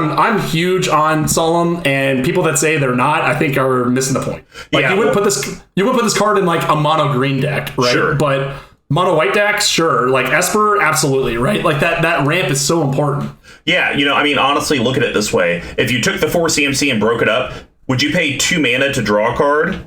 on Solemn, and people that say they're not, I think are missing the point. Like you wouldn't put this card in like a mono green deck, right? Sure. But mono white decks, sure. Like Esper, absolutely, right? Like that ramp is so important. Yeah, honestly, look at it this way. If you took the 4 CMC and broke it up, would you pay 2 mana to draw a card?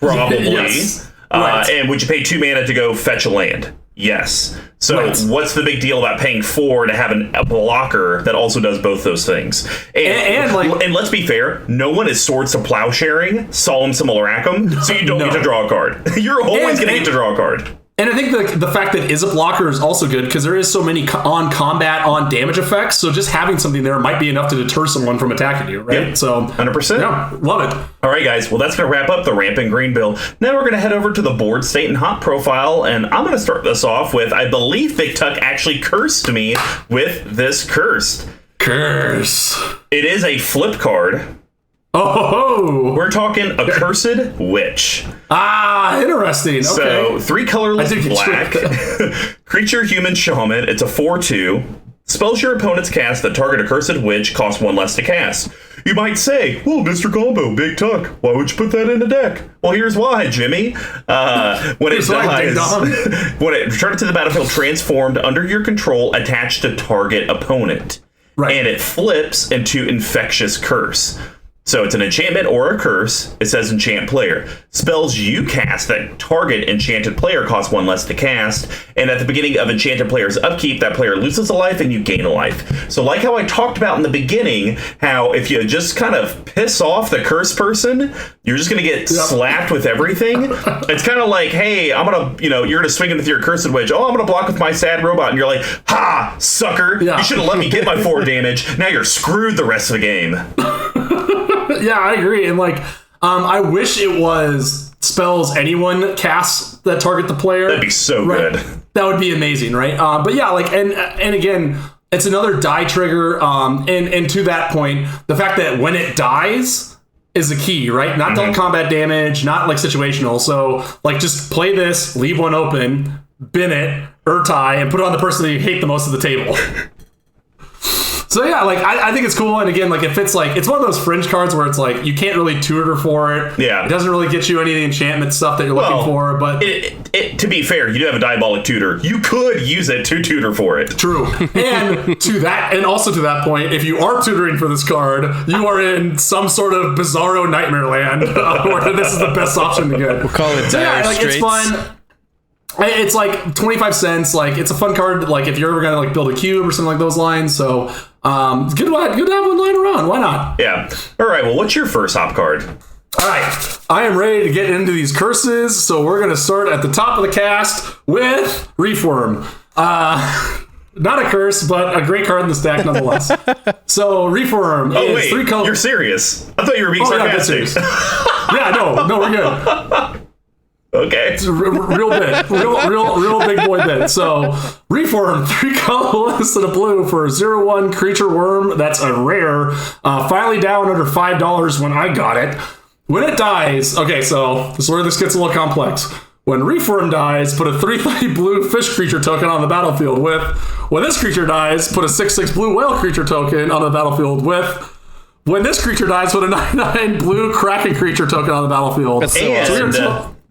Probably. Yes. Right. And would you pay 2 mana to go fetch a land? Yes. So what's the big deal about paying 4 to have a blocker that also does both those things? And let's be fair, no one is Swords to Plowsharing Solemn Simulacrum, so you don't get to draw a card. You're always going to get to draw a card. And I think the fact that it is a blocker is also good because there is so many on combat, on damage effects. So just having something there might be enough to deter someone from attacking you, right? Yep. So 100%. Yeah, love it. All right, guys. Well, that's going to wrap up the Rampant Green build. Now we're going to head over to the board state and hot profile, and I'm going to start this off with, I believe BigTuck actually cursed me with this curse. Curse. It is a flip card. Oh, We're talking Accursed Witch. Ah, interesting. Okay. So 3 colorless I think black. Creature human shaman. It's a 4/2. Spells your opponent's cast that target Accursed Witch cost 1 less to cast. You might say, well, Mr. Combo, BigTuck, why would you put that in a deck? Well, here's why, Jimmy. When it dies, when it returns to the battlefield transformed under your control, attached to target opponent. Right. And it flips into Infectious Curse. So it's an enchantment or a curse. It says enchant player. Spells you cast that target enchanted player cost 1 less to cast. And at the beginning of enchanted player's upkeep, that player loses a life and you gain a life. So like how I talked about in the beginning, how if you just kind of piss off the cursed person, you're just going to get slapped with everything. It's kind of like, hey, I'm going to, you're going to swing in with your Accursed Witch. Oh, I'm going to block with my sad robot. And you're like, ha, sucker. Yeah. You should have let me get my 4 damage. Now you're screwed the rest of the game. Yeah, I agree. And I wish it was spells anyone casts that target the player. That'd be so good. That would be amazing, right? But yeah, and again, it's another die trigger. And to that point, the fact that when it dies is the key, right? Not dealt combat damage, not situational. So just play this, leave one open, bin it, Ertai, and put it on the person that you hate the most at the table. So yeah, I think it's cool, and again, it fits it's one of those fringe cards where it's you can't really tutor for it. Yeah, it doesn't really get you any of the enchantment stuff that you're looking for. But to be fair, you do have a diabolic tutor. You could use it to tutor for it. True, and also to that point, if you are tutoring for this card, you are in some sort of bizarro nightmare land where this is the best option to get. We'll call it dire straits. It's fun. It's 25 cents. It's a fun card. If you're ever gonna build a cube or something like those lines. So it's good to have one lying around. Why not? Yeah. All right. Well, what's your first hop card? All right. I am ready to get into these curses. So we're gonna start at the top of the cast with Reef Worm. Not a curse, but a great card in the stack nonetheless. So Reef Worm is 3 colors. You're serious? I thought you were being sarcastic. Yeah, no, we're good. Okay. It's a real bit. Real big boy bit. So, Reef Worm, 3 colorless and a blue for a 0/1 creature worm. That's a rare. Finally down under $5 when I got it. When it dies, okay, so this is where this gets a little complex. When Reef Worm dies, put a 3/3 blue fish creature token on the battlefield with. When this creature dies, put a 6/6 blue whale creature token on the battlefield with. When this creature dies, put a 9/9 blue kraken creature token on the battlefield.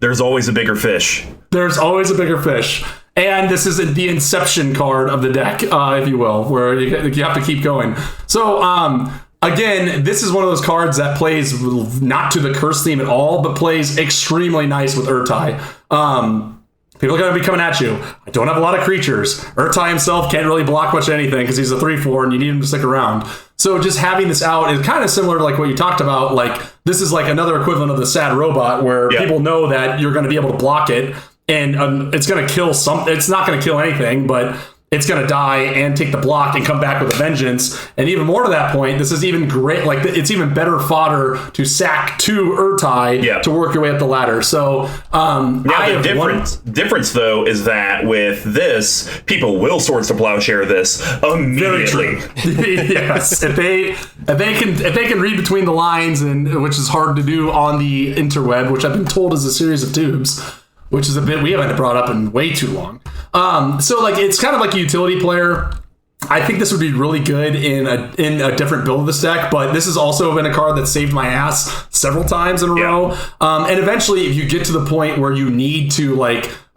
There's always a bigger fish. There's always a bigger fish. And this is the inception card of the deck, if you will, where you have to keep going. So, again, this is one of those cards that plays not to the curse theme at all, but plays extremely nice with Ertai. People are going to be coming at you. I don't have a lot of creatures. Ertai himself can't really block much anything because he's a 3/4 and you need him to stick around. So just having this out is kind of similar to what you talked about. This is another equivalent of the sad robot where people know that you're going to be able to block it and it's going to kill something. It's not going to kill anything, but it's going to die and take the block and come back with a vengeance. And even more to that point, this is even great. It's even better fodder to sack 2 Ertai to work your way up the ladder. So now the difference though is that with this, people will Swords to Plowshare this immediately. Yes, if they can read between the lines, and which is hard to do on the interweb, which I've been told is a series of tubes. Which is a bit we haven't brought up in way too long. So it's kind of like a utility player. I think this would be really good in a different build of this deck, but this has also been a card that saved my ass several times in a row. And eventually, if you get to the point where you need to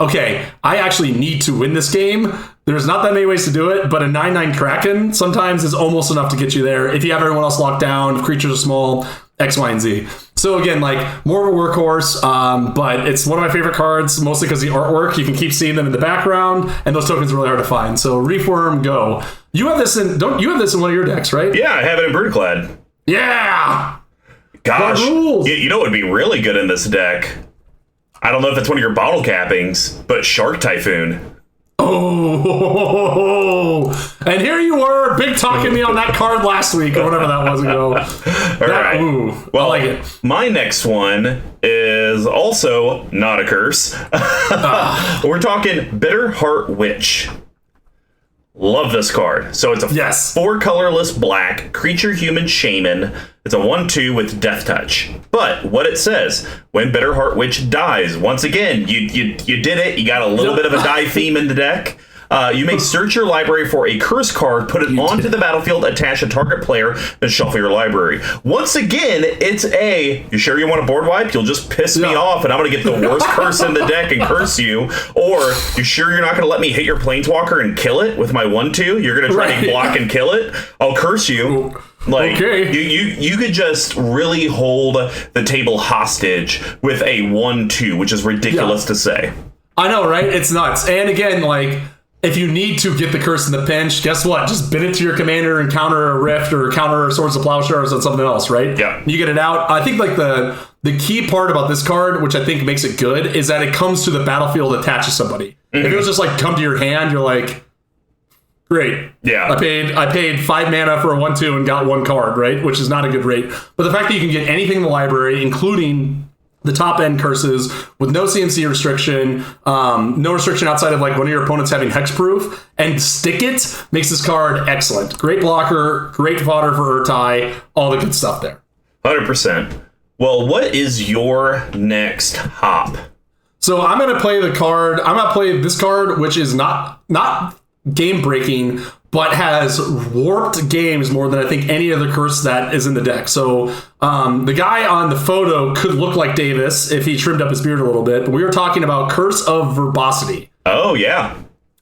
okay, I actually need to win this game. There's not that many ways to do it, but a 9/9 Kraken sometimes is almost enough to get you there. If you have everyone else locked down, if creatures are small, X, Y, and Z. So again, more of a workhorse, but it's one of my favorite cards, mostly because the artwork, you can keep seeing them in the background, and those tokens are really hard to find. So Reef Worm, go. You have this in one of your decks, right? Yeah, I have it in Broodclad. Yeah! Gosh, you know what would be really good in this deck? I don't know if it's one of your bottle cappings, but Shark Typhoon. Oh, and here you were, big talking me on that card last week or whatever that was ago. All right. Ooh, well, I like it. My next one is also not a curse. We're talking Bitter Heart Witch. Love this card. So it's a 4 colorless black creature human shaman. It's a 1/2 with death touch. But what it says, when Bitter Heart Witch dies, once again, you did it. You got a little bit of a die theme in the deck. You may search your library for a curse card, put it onto the battlefield, attach a target player, then shuffle your library. Once again, it's you sure you want a board wipe? You'll just piss me off, and I'm going to get the worst curse in the deck and curse you. Or, you sure you're not going to let me hit your Planeswalker and kill it with my 1/2? You're going to try to block and kill it? I'll curse you. Like, you could just really hold the table hostage with a 1/2, which is ridiculous to say. I know, right? It's nuts. And again, like, if you need to get the curse in the pinch, guess what? Just bid it to your commander and counter a Rift or counter Swords of Plowshares on something else, right? Yeah. You get it out. I think like the key part about this card, which I think makes it good, is that it comes to the battlefield attached to somebody. Mm-hmm. If it was just like come to your hand, you're like, great. Yeah. I paid 5 mana for a 1/2 and got 1 card, right? Which is not a good rate. But the fact that you can get anything in the library, including the top end curses with no CMC restriction, no restriction outside of like one of your opponents having hexproof, and stick it, makes this card excellent. Great blocker, great fodder for Ertai, all the good stuff there. 100%. Well, what is your next hop? So I'm going to play the card. I'm going to play this card, which is not game breaking, but has warped games more than I think any other curse that is in the deck. So the guy on the photo could look like Davis if he trimmed up his beard a little bit. But we were talking about Curse of Verbosity. Oh, yeah.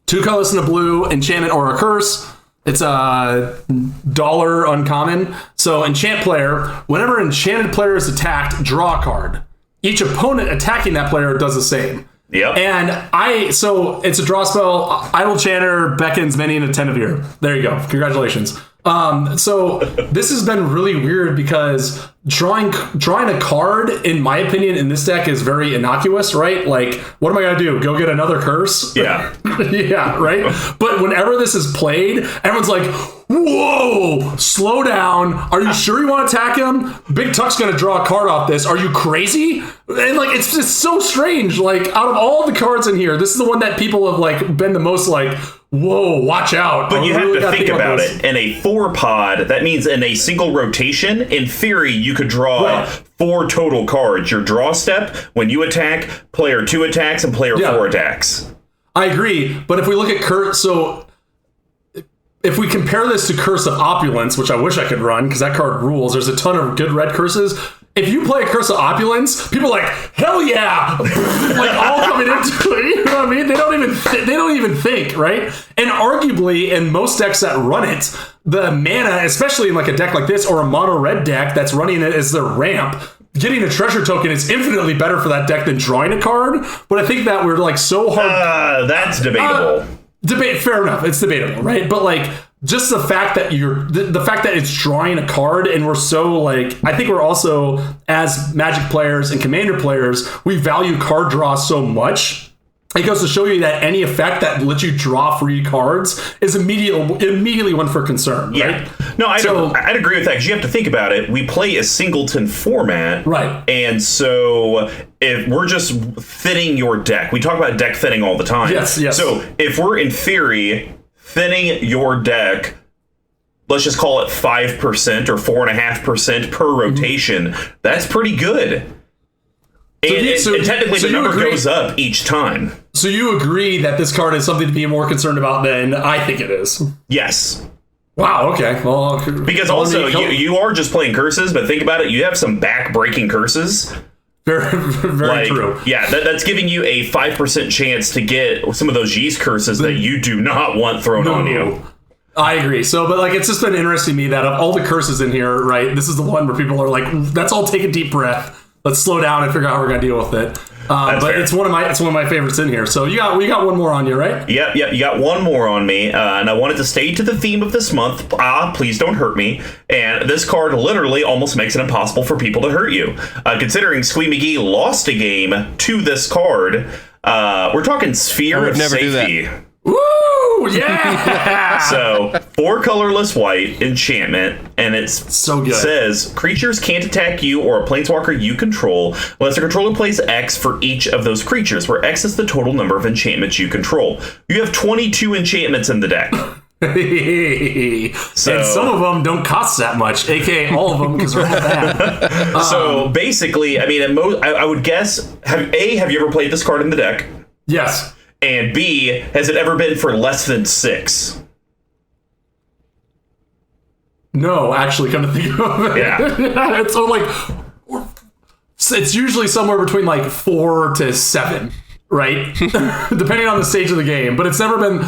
2 colors and a blue, enchantment or a curse. It's a $1 uncommon. So enchant player, whenever enchanted player is attacked, draw a card. Each opponent attacking that player does the same. Yep. And so it's a draw spell. Idle Chanter beckons many an attentive. There you go. Congratulations. So this has been really weird because drawing a card, in my opinion, in this deck is very innocuous, right? Like, what am I going to do? Go get another curse? Yeah. Yeah, right? But whenever this is played, everyone's like, whoa, slow down. Are you sure you want to attack him? BigTuck's going to draw a card off this. Are you crazy? And like, it's just so strange. Like, out of all the cards in here, this is the one that people have like been the most like, whoa, watch out. But you have to think about it. In a 4-pod, that means in a single rotation, in theory, you could draw 4 total cards. Your draw step, when you attack, player 2 attacks, and player 4 attacks. I agree. But if we look at so if we compare this to Curse of Opulence, which I wish I could run because that card rules, there's a ton of good red curses. If you play a Curse of Opulence, people are like, hell yeah, like all coming into it. You know what I mean? They don't even think, right? And arguably, in most decks that run it, the mana, especially in like a deck like this or a mono red deck that's running it as their ramp, getting a treasure token is infinitely better for that deck than drawing a card. But I think that we're like so hard. That's debatable. Fair enough. It's debatable, right? But like, just the fact that the fact that it's drawing a card, and we're so like, I think we're also, as Magic players and Commander players, we value card draw so much. It goes to show you that any effect that lets you draw free cards is immediately one for concern. Yeah. Right? No, I'd agree with that, because you have to think about it. We play a singleton format. Right. And so if we're just thinning your deck, we talk about deck thinning all the time. Yes. So if we're in theory thinning your deck, let's just call it 5% or 4.5% per rotation, that's pretty good. And technically the number goes up each time. So you agree that this card is something to be more concerned about than I think it is? Yes. Wow, okay. Well, because also you are just playing curses, but think about it, you have some back-breaking curses. Very true. Yeah, that's giving you a 5% chance to get some of those yeast curses that you do not want thrown on you. I agree. So, but like, it's just been interesting to me that of all the curses in here, right, this is the one where people are like, let's all take a deep breath. let's slow down and figure out how we're gonna deal with it. But fair. it's one of my favorites in here. So we got one more on you, right? Yep, you got one more on me, and I wanted to stay to the theme of this month. Please don't hurt me. And this card literally almost makes it impossible for people to hurt you. Considering Squee McGee lost a game to this card, we're talking Sphere of Safety. Woo! Yeah! So, 4 colorless white enchantment, and it's so good. Says creatures can't attack you or a planeswalker you control unless the controller plays X for each of those creatures, where X is the total number of enchantments you control. You have 22 enchantments in the deck. So, and some of them don't cost that much, aka all of them, because they're all bad. So basically, I mean, I would guess, have you ever played this card in the deck? Yes. And B, has it ever been for less than 6? No, actually, come to think of it. Yeah. It's usually somewhere between like 4 to 7, right? Depending on the stage of the game. But it's never been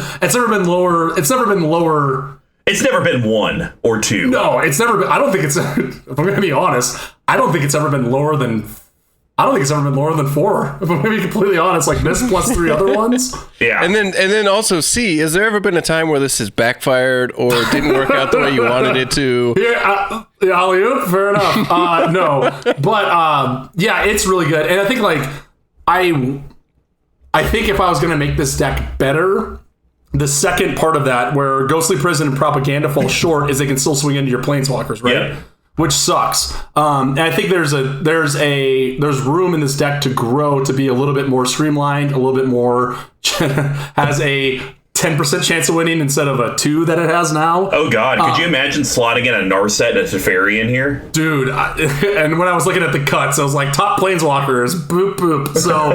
lower. It's never been lower. It's never been 1 or 2. No, it's never been. I don't think it's. If I'm going to be honest, I don't think it's ever been lower than 4. If I'm going to be completely honest, like this plus 3 other ones. Yeah. And then also C, has there ever been a time where this has backfired or didn't work out the way you wanted it to? Yeah, alley-oop, fair enough. No, but yeah, it's really good. And I think like I think if I was going to make this deck better, the second part of that, where Ghostly Prison and Propaganda fall short, is they can still swing into your planeswalkers, right? Yep. Which sucks. And I think there's room in this deck to grow to be a little bit more streamlined, a little bit more has a 10% chance of winning instead of a 2 that it has now. Oh God, could you imagine slotting in a Narset and a Teferi in here? Dude, and when I was looking at the cuts, I was like, top planeswalkers, boop boop. So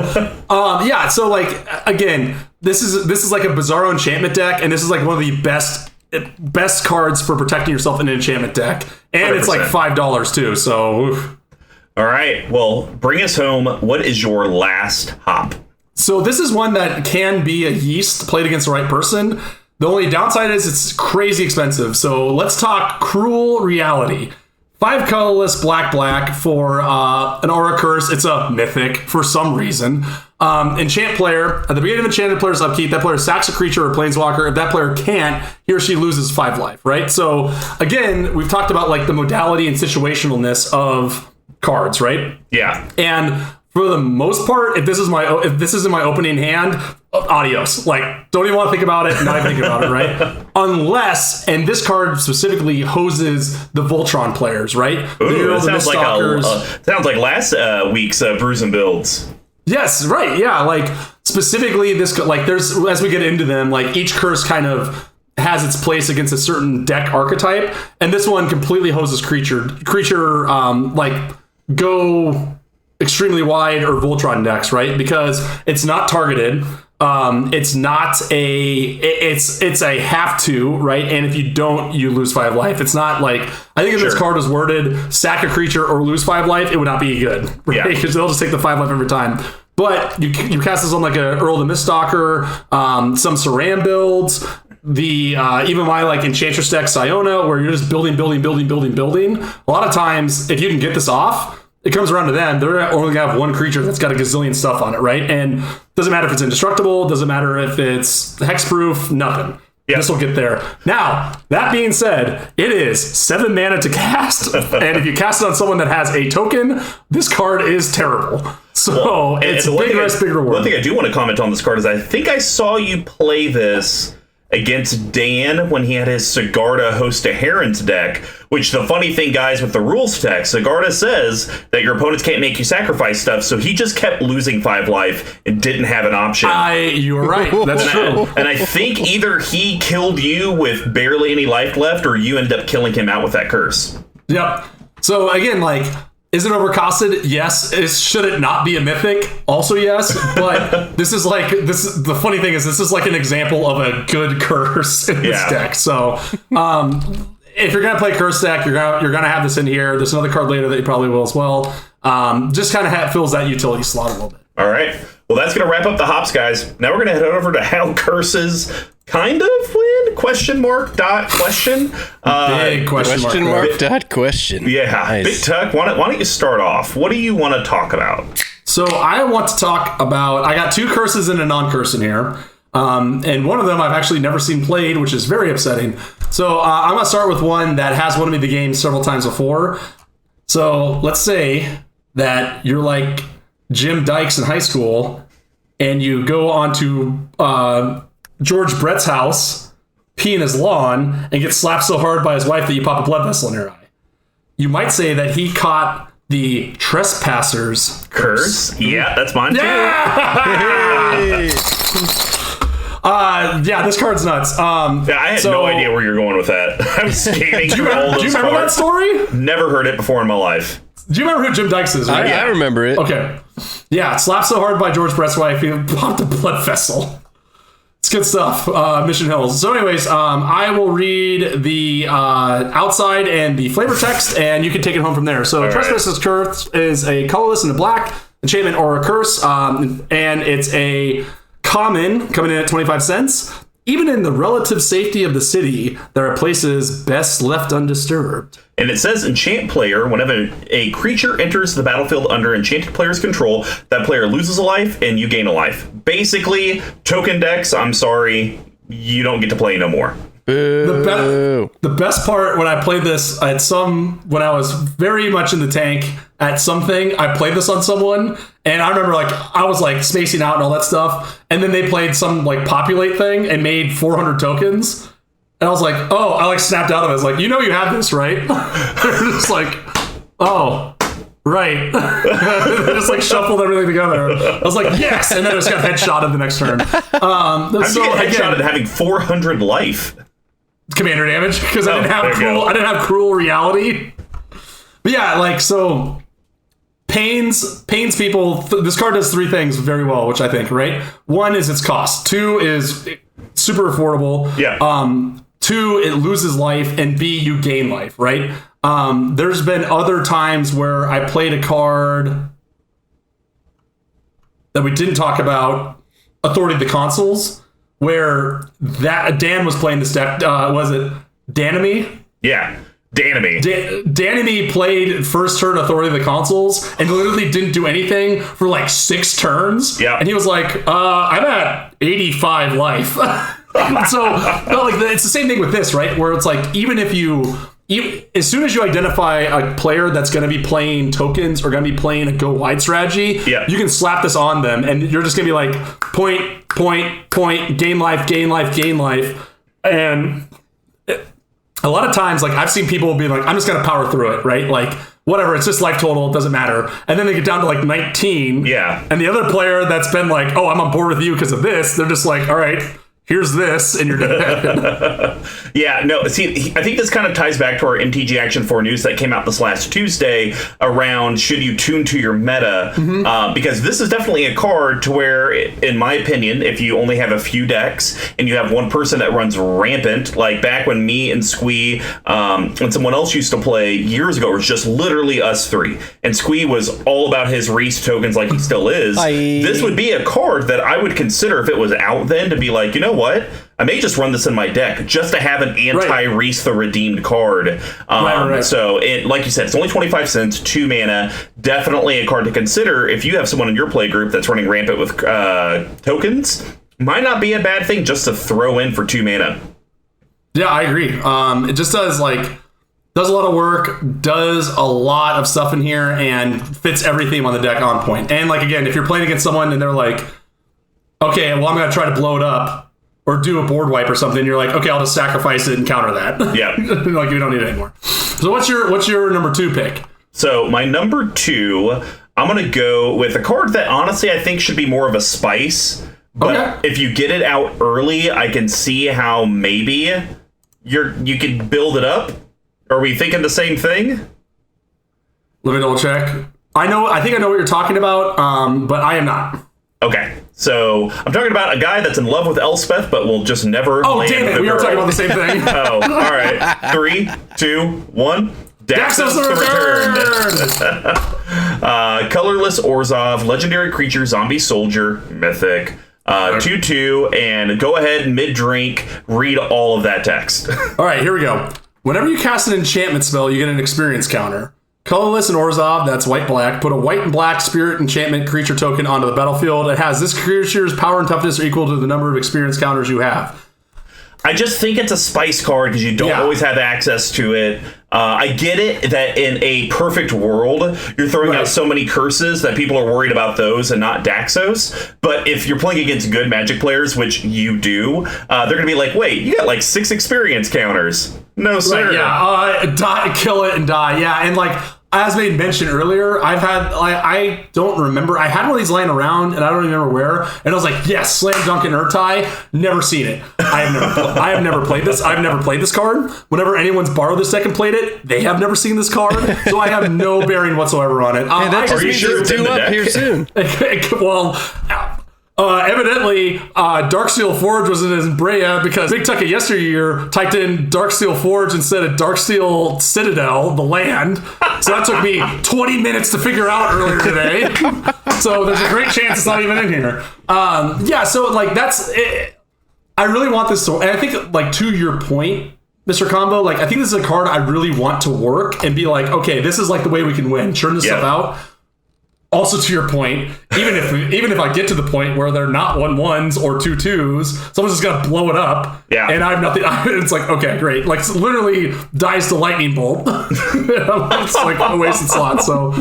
yeah, so like again, this is like a Bizarro enchantment deck, and this is like one of the best cards for protecting yourself in an enchantment deck, and 100%. It's like $5 too, so oof. All right, well, bring us home. What is your last hop? So this is one that can be a yeast played against the right person. The only downside is it's crazy expensive. So let's talk Cruel Reality. 5 colorless black for an aura curse. It's a mythic for some reason. Enchant player. At the beginning of enchanted player's upkeep, that player sacks a creature or planeswalker. If that player can't, he or she loses 5 life, right? So again, we've talked about like the modality and situationalness of cards, right? Yeah. And for the most part, if this is in my opening hand, adios. Like, don't even want to think about it, not even think about it, right? Unless, and this card specifically hoses the Voltron players, right? Ooh, sounds like last week's Brews and Builds. Yes, right, yeah. Like, specifically, this, like, there's, as we get into them, like, each curse kind of has its place against a certain deck archetype, and this one completely hoses creature, like, go extremely wide or Voltron decks, right? Because it's not targeted. It's a have to, right? And if you don't, you lose 5 life. It's not like, I think if this card was worded sack a creature or lose 5 life, it would not be good, right? Because they'll just take the 5 life every time. But you cast this on like a Earl the Miststalker, some Saran builds, even my like Enchantress deck Siona, where you're just building. A lot of times, if you can get this off, it comes around to them. They're only gonna have one creature that's got a gazillion stuff on it, right? And doesn't matter if it's indestructible, doesn't matter if it's hexproof, nothing. Yep. This will get there. Now, that being said, it is 7 mana to cast, and if you cast it on someone that has a token, this card is terrible. So it's big risk, big reward. One thing I do want to comment on this card is I think I saw you play this against Dan when he had his Sigarda Host of Herons deck, which the funny thing, guys, with the rules text, Sigarda says that your opponents can't make you sacrifice stuff, so he just kept losing 5 life and didn't have an option. You're right. That's true. And I think either he killed you with barely any life left, or you ended up killing him out with that curse. Yep. So again, like, is it overcosted? Yes. Should it not be a mythic? Also yes. But the funny thing is this is like an example of a good curse in this deck. So if you're gonna play curse deck, you're gonna have this in here. There's another card later that you probably will as well. Just kind of fills that utility slot a little bit. All right. Well, that's going to wrap up the hops, guys. Now we're going to head over to how curses kind of win? Question mark dot question. Big question mark dot question. Yeah, nice. BigTuck, why don't you start off? What do you want to talk about? So I want to talk about, I got 2 curses and a non-curse in here. And one of them I've actually never seen played, which is very upsetting. So I'm going to start with one that has won me the game several times before. So let's say that you're like Jim Dykes in high school and you go onto George Brett's house, pee in his lawn, and get slapped so hard by his wife that you pop a blood vessel in your eye. You might say that he caught the trespassers curse. Yeah, that's mine too. Yeah, this card's nuts. Yeah, I had no idea where you're going with that. I'm skating through all those. Do you remember that story? Never heard it before in my life. Do you remember who Jim Dykes is? Right? I remember it. Okay. Yeah, slapped so hard by George Brett's wife, he popped a blood vessel. It's good stuff. Mission Hills. So anyways, I will read the outside and the flavor text, and you can take it home from there. So Trespass's Curse is a colorless and a black enchantment or a curse, and it's a common coming in at 25 cents. Even in the relative safety of the city, there are places best left undisturbed. And it says enchant player, whenever a creature enters the battlefield under enchanted player's control, that player loses a life and you gain a life. Basically, token decks, I'm sorry, you don't get to play no more. Boo. The best part when I played this when I was very much in the tank at something, I played this on someone, and I remember I was spacing out and all that stuff, and then they played some populate thing and made 400 tokens, and I was like, oh, I snapped out of it. I was like, you have this, right? They're just oh, right. They just shuffled everything together. I was like, yes, and then I just got headshotted the next turn. How'd you get headshotted having 400 life? Commander damage, because I didn't have cruel reality. But yeah, so pains people. This card does 3 things very well, which I think, right? 1 is its cost. 2 is super affordable. Yeah. 2, it loses life, and B, you gain life, right? There's been other times where I played a card that we didn't talk about, Authority of the Consuls, where Dan was playing this deck. Was it Danamy? Yeah, Danamy. Danamy played first turn Authority of the Consuls and literally didn't do anything for 6 turns. Yeah, and he was like, I'm at 85 life. So it's the same thing with this, right? Where it's even if as soon as you identify a player that's going to be playing tokens or going to be playing a go wide strategy, you can slap this on them, and you're just going to be point, gain life, and a lot of times, I've seen people be I'm just going to power through it, right? Whatever, it's just life total, it doesn't matter. And then they get down to 19, and the other player that's been oh, I'm on board with you because of this, they're just all right, here's this, and you're dead. Yeah, no, see, I think this kind of ties back to our MTG Action 4 news that came out this last Tuesday around should you tune to your meta, because this is definitely a card to where, in my opinion, if you only have a few decks and you have one person that runs rampant, like back when me and Squee and someone else used to play years ago, it was just literally us 3, and Squee was all about his Reese tokens like he still is. This would be a card that I would consider if it was out then to be you know what? I may just run this in my deck just to have an anti-Reese the Redeemed card. So, like you said, it's only 25 cents, 2 mana. Definitely a card to consider if you have someone in your play group that's running rampant with tokens. Might not be a bad thing just to throw in for 2 mana. Yeah, I agree. It just does does a lot of work, does a lot of stuff in here, and fits everything on the deck on point. And again, if you're playing against someone and they're okay, well, I'm going to try to blow it up or do a board wipe or something, you're okay, I'll just sacrifice it and counter that. Yeah. You don't need it anymore. So what's your number 2 pick? So my number 2, I'm going to go with a card that honestly I think should be more of a spice. But if you get it out early, I can see how maybe you can build it up. Are we thinking the same thing? Let me double check. I think I know what you're talking about, but I am not. Okay, so I'm talking about a guy that's in love with Elspeth, but will just never. Oh, damn it! We are talking about the same thing. Oh, all right. 3, 2, 1. Daxos the Return. Colorless Orzhov, legendary creature, zombie soldier, mythic. 2/2, and go ahead, mid-drink, read all of that text. All right, here we go. Whenever you cast an enchantment spell, you get an experience counter. Colorless and Orzhov, that's white-black. Put a white and black spirit enchantment creature token onto the battlefield. It has this creature's power and toughness are equal to the number of experience counters you have. I just think it's a spice card because you don't always have access to it. I get it that in a perfect world, you're throwing out so many curses that people are worried about those and not Daxos. But if you're playing against good Magic players, which you do, they're going to be like, wait, you got like 6 experience counters. No, sir. Die, kill it and die. Yeah, and like, as made mention earlier, I've had, I don't remember, I had one of these laying around and I don't remember where, and I was like, yes, Slam Dunk and Ertai, never seen it. I have never played this. I've never played this card. Whenever anyone's borrowed this deck and played it, they have never seen this card, so I have no bearing whatsoever on it. Hey, that just means it's due up here soon. Well, evidently, Darksteel Forge was in his Brea because BigTuck yesteryear typed in Darksteel Forge instead of Darksteel Citadel, the land. So that took me 20 minutes to figure out earlier today. So there's a great chance it's not even in here. So like that's it. I really want this to, and I think like to your point, Mr. Combo, like I think this is a card I really want to work and be like, okay, this is like the way we can win. Churn this stuff out. Also, to your point, even if I get to the point where they're not 1/1s or 2/2s, someone's just gonna blow it up. Yeah. And I have nothing. It's like, okay, great. Like literally dies to lightning bolt. It's like a wasted slot. So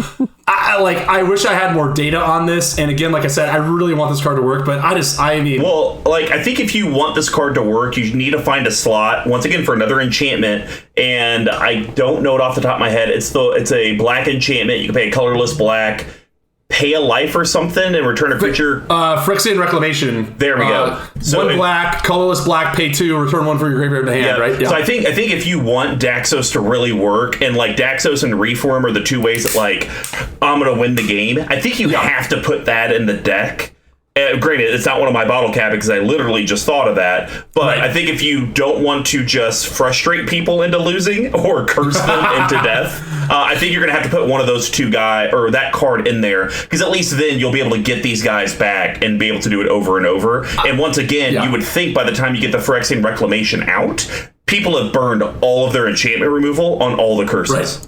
I wish I had more data on this. And again, like I said, I really want this card to work. But I mean, well, like I think if you want this card to work, you need to find a slot once again for another enchantment. And I don't know it off the top of my head. It's a black enchantment. You can pay a colorless black. Pay a life or something and return a creature. Phyrexian Reclamation. There we go. So 1 black, colorless black, pay 2, return 1 from your graveyard to hand, right? Yeah. So I think if you want Daxos to really work, and like Daxos and Reef Worm are the 2 ways that like I'm gonna win the game, I think you have to put that in the deck. Granted, it's not one of my bottle caps because I literally just thought of that. But I think if you don't want to just frustrate people into losing or curse them into death, I think you're going to have to put one of those 2 guys or that card in there because at least then you'll be able to get these guys back and be able to do it over and over. And once again, you would think by the time you get the Phyrexian Reclamation out, people have burned all of their enchantment removal on all the curses. Right.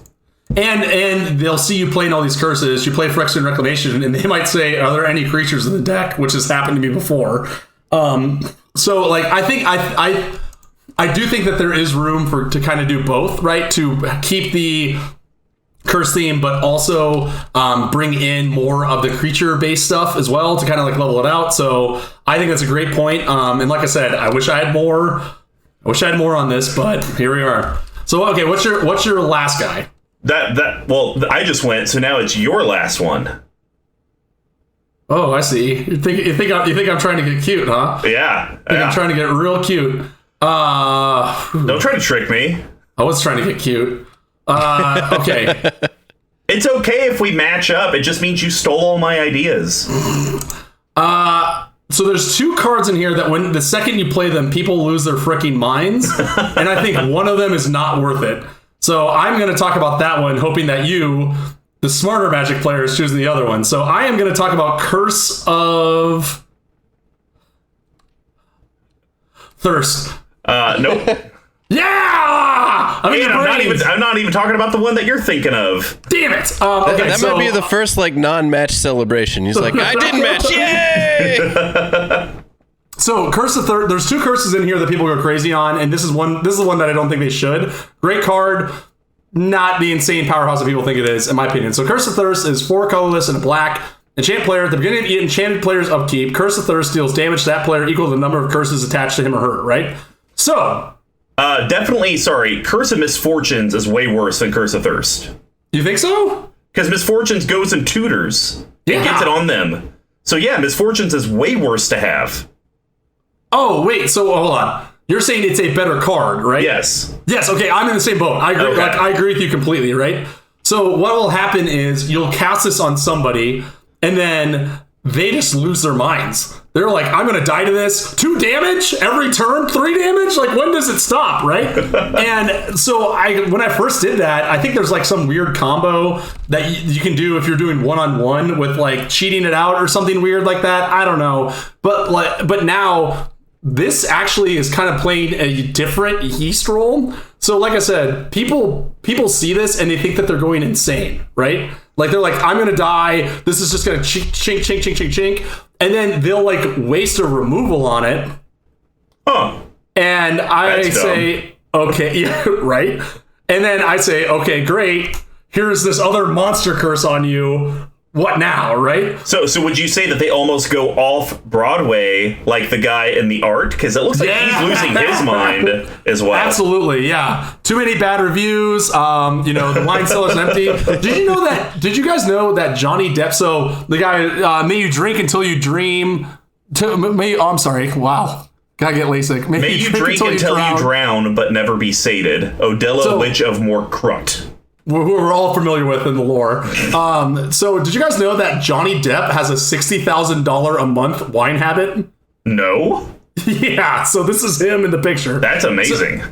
And they'll see you playing all these curses. You play Phyrexian Reclamation, and they might say, "Are there any creatures in the deck?" Which has happened to me before. So, like, I think I do think that there is room to kind of do both, right? To keep the curse theme, but also bring in more of the creature-based stuff as well to kind of like level it out. So, I think that's a great point. And like I said, I wish I had more. I wish I had more on this, but here we are. So, okay, what's your last guy? Well, I just went, so now it's your last one. Oh, I see. You think I'm trying to get cute, huh? Yeah. I'm trying to get real cute. Don't try to trick me. I was trying to get cute. Okay. It's okay if we match up. It just means you stole all my ideas. So there's 2 cards in here that when the second you play them, people lose their freaking minds. And I think one of them is not worth it. So I'm going to talk about that one, hoping that you, the smarter Magic player, is choosing the other one. So I am going to talk about Curse of Thirst. Nope. Yeah! I'm not even talking about the one that you're thinking of. Damn it! That might be the first like non-match celebration. He's like, I didn't match! Yay! So, Curse of Thirst, there's 2 curses in here that people go crazy on, and this is one that I don't think they should. Great card, not the insane powerhouse that people think it is, in my opinion. So, Curse of Thirst is 4 colorless and a black. Enchant player, at the beginning of the enchanted player's upkeep, Curse of Thirst deals damage to that player equal to the number of curses attached to him or her, right? So... definitely, Curse of Misfortunes is way worse than Curse of Thirst. You think so? Because Misfortunes goes and tutors. And gets it on them. So, yeah, Misfortunes is way worse to have. Oh, wait, so hold on. You're saying it's a better card, right? Yes. Yes, okay, I'm in the same boat. I agree, okay. I agree with you completely, right? So what will happen is you'll cast this on somebody, and then they just lose their minds. They're like, I'm going to die to this. 2 damage every turn, 3 damage. Like, when does it stop, right? And so when I first did that, I think there's like some weird combo that you can do if you're doing 1-on-1 with like cheating it out or something weird like that. I don't know. But now this actually is kind of playing a different yeast role. So like I said, people see this and they think that they're going insane, right? Like they're like, I'm going to die. This is just going to chink, chink, chink, chink, chink. And then they'll like waste a removal on it. Huh. And I say, okay, yeah, right? And then I say, okay, great. Here's this other monster curse on you. What now, right? So would you say that they almost go off Broadway like the guy in the art? Because it looks like he's losing his mind as well. Absolutely, yeah. Too many bad reviews. The wine cellar's empty. Did you guys know that Johnny Depp? So the guy, may you drink until you dream. I'm sorry. Wow. Gotta get LASIK. May you drink until you drown, but never be sated. Odella, witch of Morkrut. Who we're all familiar with in the lore. So did you guys know that Johnny Depp has a $60,000 a month wine habit? No. Yeah, so this is him in the picture. That's amazing.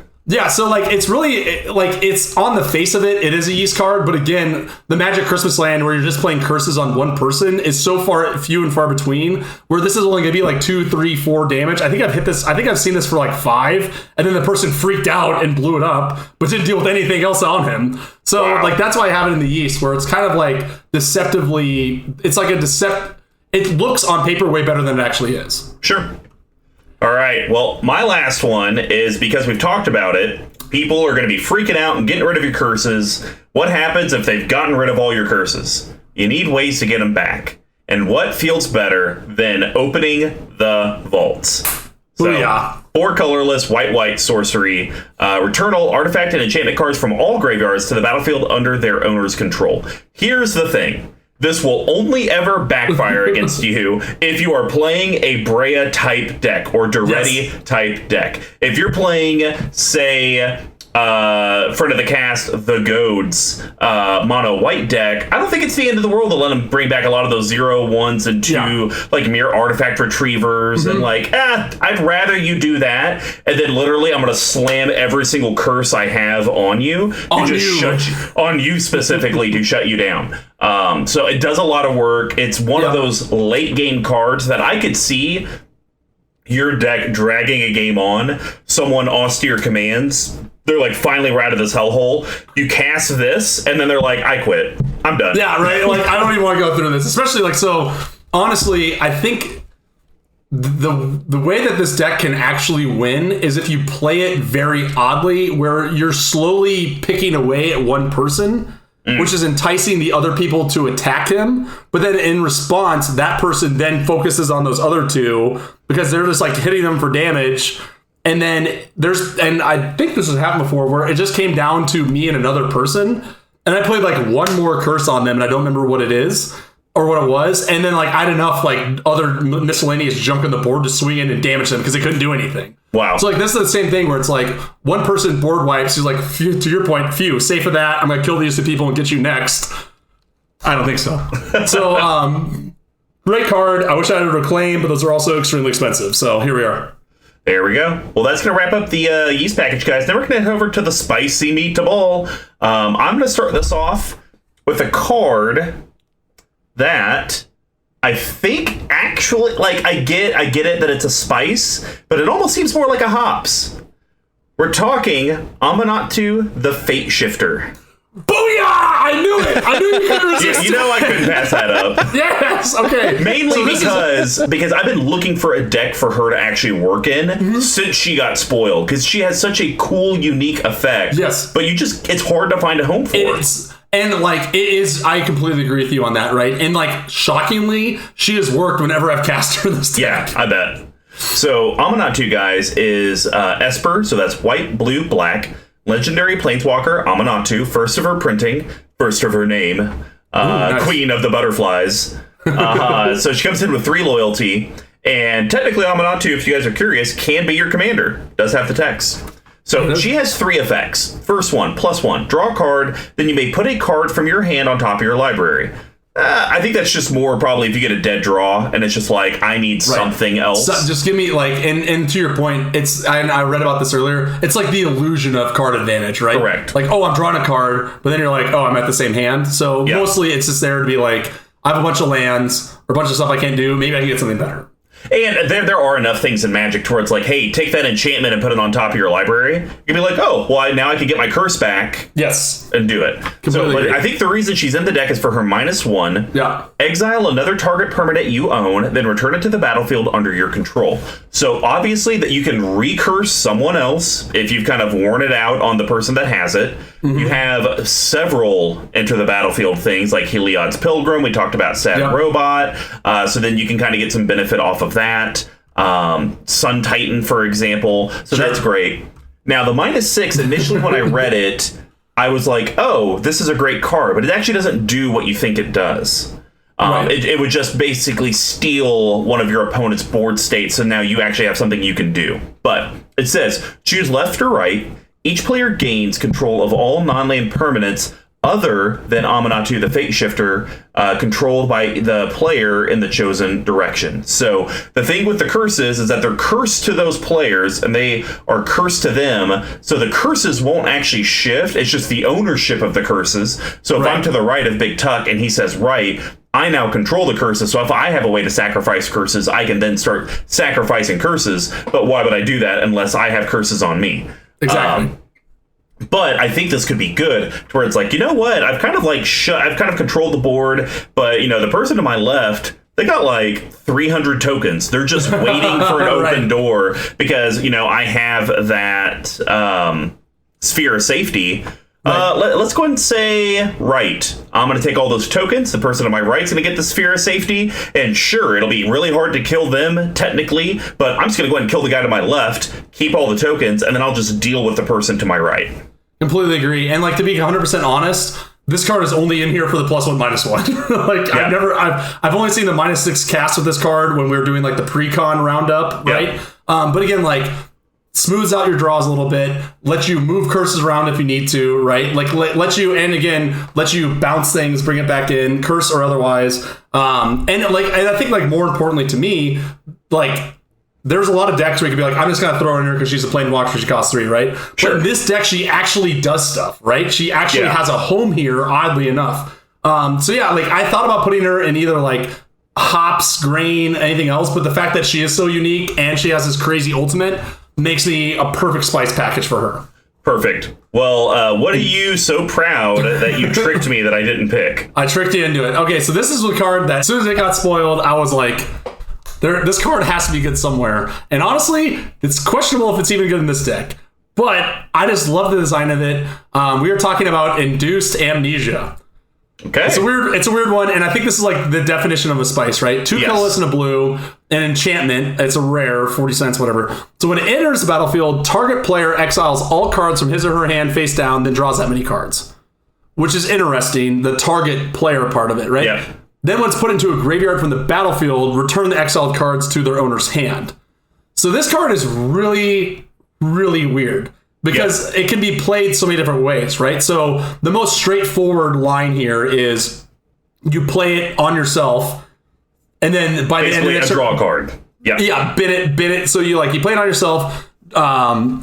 So like it's really like it's on the face of it is a yeast card, but again, the Magic Christmas Land where you're just playing curses on one person is so few and far between, where this is only gonna be like 2, 3, 4 damage. I think I've seen this for like 5, and then the person freaked out and blew it up, but didn't deal with anything else on him. So like that's why I have it in the yeast, where it's kind of like deceptively, it's like it looks on paper way better than it actually is. Sure. All right, well, my last one is, because we've talked about it, people are going to be freaking out and getting rid of your curses. What happens if they've gotten rid of all your curses? You need ways to get them back. And what feels better than opening the vaults? So, Booyah. 4 colorless, white sorcery. Return all artifact and enchantment cards from all graveyards to the battlefield under their owner's control. Here's the thing. This will only ever backfire against you if you are playing a Brea type deck or Duretti type deck. If you're playing, say, friend of the cast, the Goads mono white deck, I don't think it's the end of the world to let them bring back a lot of those 0, 1s, and 2 like mere artifact retrievers and like, I'd rather you do that, and then literally I'm gonna slam every single curse I have on you on you specifically to shut you down. So it does a lot of work. It's one of those late game cards that I could see your deck dragging a game on. Someone austere commands. They're like, finally we're out of this hellhole. You cast this, and then they're like, I quit. I'm done. Yeah, right? Like, I don't even want to go through this. Especially, like, so, honestly, I think the way that this deck can actually win is if you play it very oddly, where you're slowly picking away at one person, which is enticing the other people to attack him. But then in response, that person then focuses on those other 2 because they're just, like, hitting them for damage. And then and I think this has happened before, where it just came down to me and another person, and I played like one more curse on them, and I don't remember what it is or what it was, and then like I had enough like other miscellaneous junk on the board to swing in and damage them because they couldn't do anything. Wow. So like this is the same thing where it's like one person board wipes, he's like, to your point, safe of that, I'm gonna kill these 2 people and get you next. I don't think so. So great card. I wish I had a reclaim, but those are also extremely expensive. So here we are. There we go. Well, that's going to wrap up the yeast package, guys. Then we're going to head over to the spicy meatball. I'm going to start this off with a card that I think actually, like, I get it that it's a spice, but it almost seems more like a hops. We're talking Amanatu the Fate Shifter. Booyah! I knew it! I knew you couldn't resist You know I couldn't pass that up. Yes, okay. Mainly because I've been looking for a deck for her to actually work in since she got spoiled, because she has such a cool, unique effect. Yes. But it's hard to find a home for. And like it is, I completely agree with you on that, right? And like shockingly, she has worked whenever I've cast her this deck. Yeah, I bet. So Amanatu, guys, is Esper, so that's white, blue, black. Legendary Planeswalker, Amanatu, first of her printing, first of her name, nice. Queen of the Butterflies. So she comes in with 3 loyalty, and technically Amanatu, if you guys are curious, can be your commander. Does have the text. So she has 3 effects. First one, +1, draw a card, then you may put a card from your hand on top of your library. I think that's just more probably if you get a dead draw and it's just like, I need something else. So just give me like, and to your point, I read about this earlier. It's like the illusion of card advantage, right? Correct. Like, oh, I'm drawing a card, but then you're like, oh, I'm at the same hand. So mostly it's just there to be like, I have a bunch of lands or a bunch of stuff I can't do. Maybe I can get something better. And there are enough things in Magic towards like, hey, take that enchantment and put it on top of your library. You'd be like, oh, well, now I can get my curse back. Yes. And do it. Completely I think the reason she's in the deck is for her -1. Yeah. Exile another target permanent you own, then return it to the battlefield under your control. So obviously that you can recurse someone else if you've kind of worn it out on the person that has it. Mm-hmm. You have several enter the battlefield things like Heliod's Pilgrim. We talked about Sad Robot. So then you can kind of get some benefit off of that. Sun Titan, for example. So that's great. Now, the -6, initially when I read it, I was like, oh, this is a great card, but it actually doesn't do what you think it does. It would just basically steal one of your opponent's board states, and now you actually have something you can do. But it says, choose left or right. Each player gains control of all non-land permanents other than Amanatu the Fate Shifter, controlled by the player in the chosen direction. So the thing with the curses is that they're cursed to those players and they are cursed to them. So the curses won't actually shift. It's just the ownership of the curses. So if I'm to the right of BigTuck and he says right, I now control the curses. So if I have a way to sacrifice curses, I can then start sacrificing curses. But why would I do that unless I have curses on me? Exactly. But I think this could be good to where it's like, you know what? I've kind of I've kind of controlled the board, but the person to my left, they got like 300 tokens. They're just waiting for an open door because, I have that sphere of safety. Let's go ahead and say right. I'm going to take all those tokens. The person to my right is going to get the sphere of safety. And sure, it'll be really hard to kill them technically, but I'm just going to go ahead and kill the guy to my left, keep all the tokens, and then I'll just deal with the person to my right. Completely agree. And like, to be 100% honest, this card is only in here for the +1, -1. I've only seen the -6 cast with this card when we were doing like the pre-con roundup, right? But again, like, smooths out your draws a little bit, lets you move curses around if you need to, right? Like, let you bounce things, bring it back in, curse or otherwise. And I think like more importantly to me, like, there's a lot of decks where you can be like, I'm just gonna throw her in here because she's a Planeswalker, she costs 3, right? Sure. But in this deck, she actually does stuff, right? She actually has a home here, oddly enough. So yeah, like, I thought about putting her in either like hops, grain, anything else, but the fact that she is so unique and she has this crazy ultimate makes me a perfect spice package for her. Perfect. Well, what are you so proud that you tricked me that I didn't pick? I tricked you into it. Okay, so this is a card that as soon as it got spoiled, I was like, this card has to be good somewhere. And honestly, it's questionable if it's even good in this deck. But I just love the design of it. We are talking about Induced Amnesia. Okay. It's a weird one, and I think this is like the definition of a spice, right? 2 colorless and a blue, an enchantment. It's a rare, 40 cents, whatever. So when it enters the battlefield, target player exiles all cards from his or her hand face down, then draws that many cards. Which is interesting, the target player part of it, right? Yeah. Then when it's put into a graveyard from the battlefield, return the exiled cards to their owner's hand. So this card is really, really weird. Because it can be played so many different ways, right? So the most straightforward line here is you play it on yourself, and then by basically the end of the draw a card. Yeah. Yeah, bin it. So you play it on yourself, draw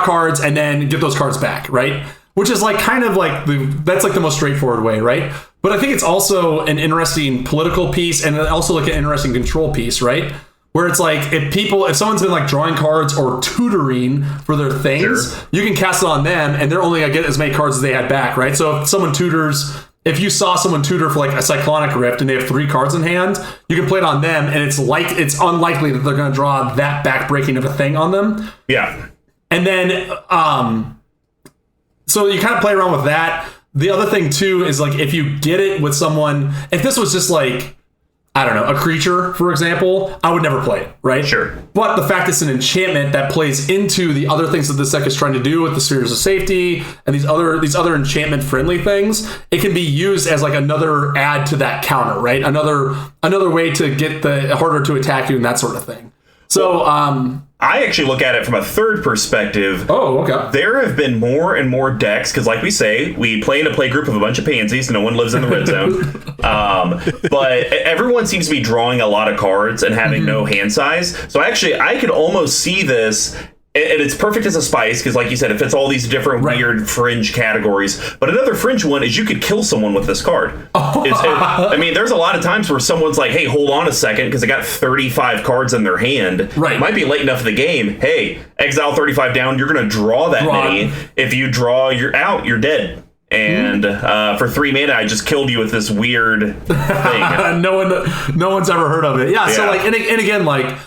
cards, and then get those cards back, right? Which is like kind of like that's like the most straightforward way, right? But I think it's also an interesting political piece and also like an interesting control piece, right? Where it's like, if someone's been like drawing cards or tutoring for their things, you can cast it on them and they're only gonna get as many cards as they had back, right? So if you saw someone tutor for like a Cyclonic Rift and they have 3 cards in hand, you can play it on them and it's unlikely that they're gonna draw that back-breaking of a thing on them. Yeah. And then, so you kind of play around with that. The other thing too is like, if you get it with someone, if this was just like, I don't know, a creature, for example, I would never play it, right? Sure. But the fact it's an enchantment that plays into the other things that this deck is trying to do with the spheres of safety and these other enchantment-friendly things, it can be used as like another add to that counter, right? Another way to get the harder to attack you and that sort of thing. So, I actually look at it from a third perspective. Oh, okay. There have been more and more decks, because like we say, we play in a play group of a bunch of pansies. No one lives in the red zone. But everyone seems to be drawing a lot of cards and having no hand size. So actually, I could almost see this, and it's perfect as a spice, because like you said, it fits all these different weird fringe categories. But another fringe one is you could kill someone with this card. I mean, there's a lot of times where someone's like, hey, hold on a second, because they got 35 cards in their hand. Right. It might be late enough in the game. Hey, exile 35 down, you're going to draw that many. If you draw, you're out, you're dead. And for 3 mana, I just killed you with this weird thing. No one's ever heard of it. Yeah. So like, and again, like,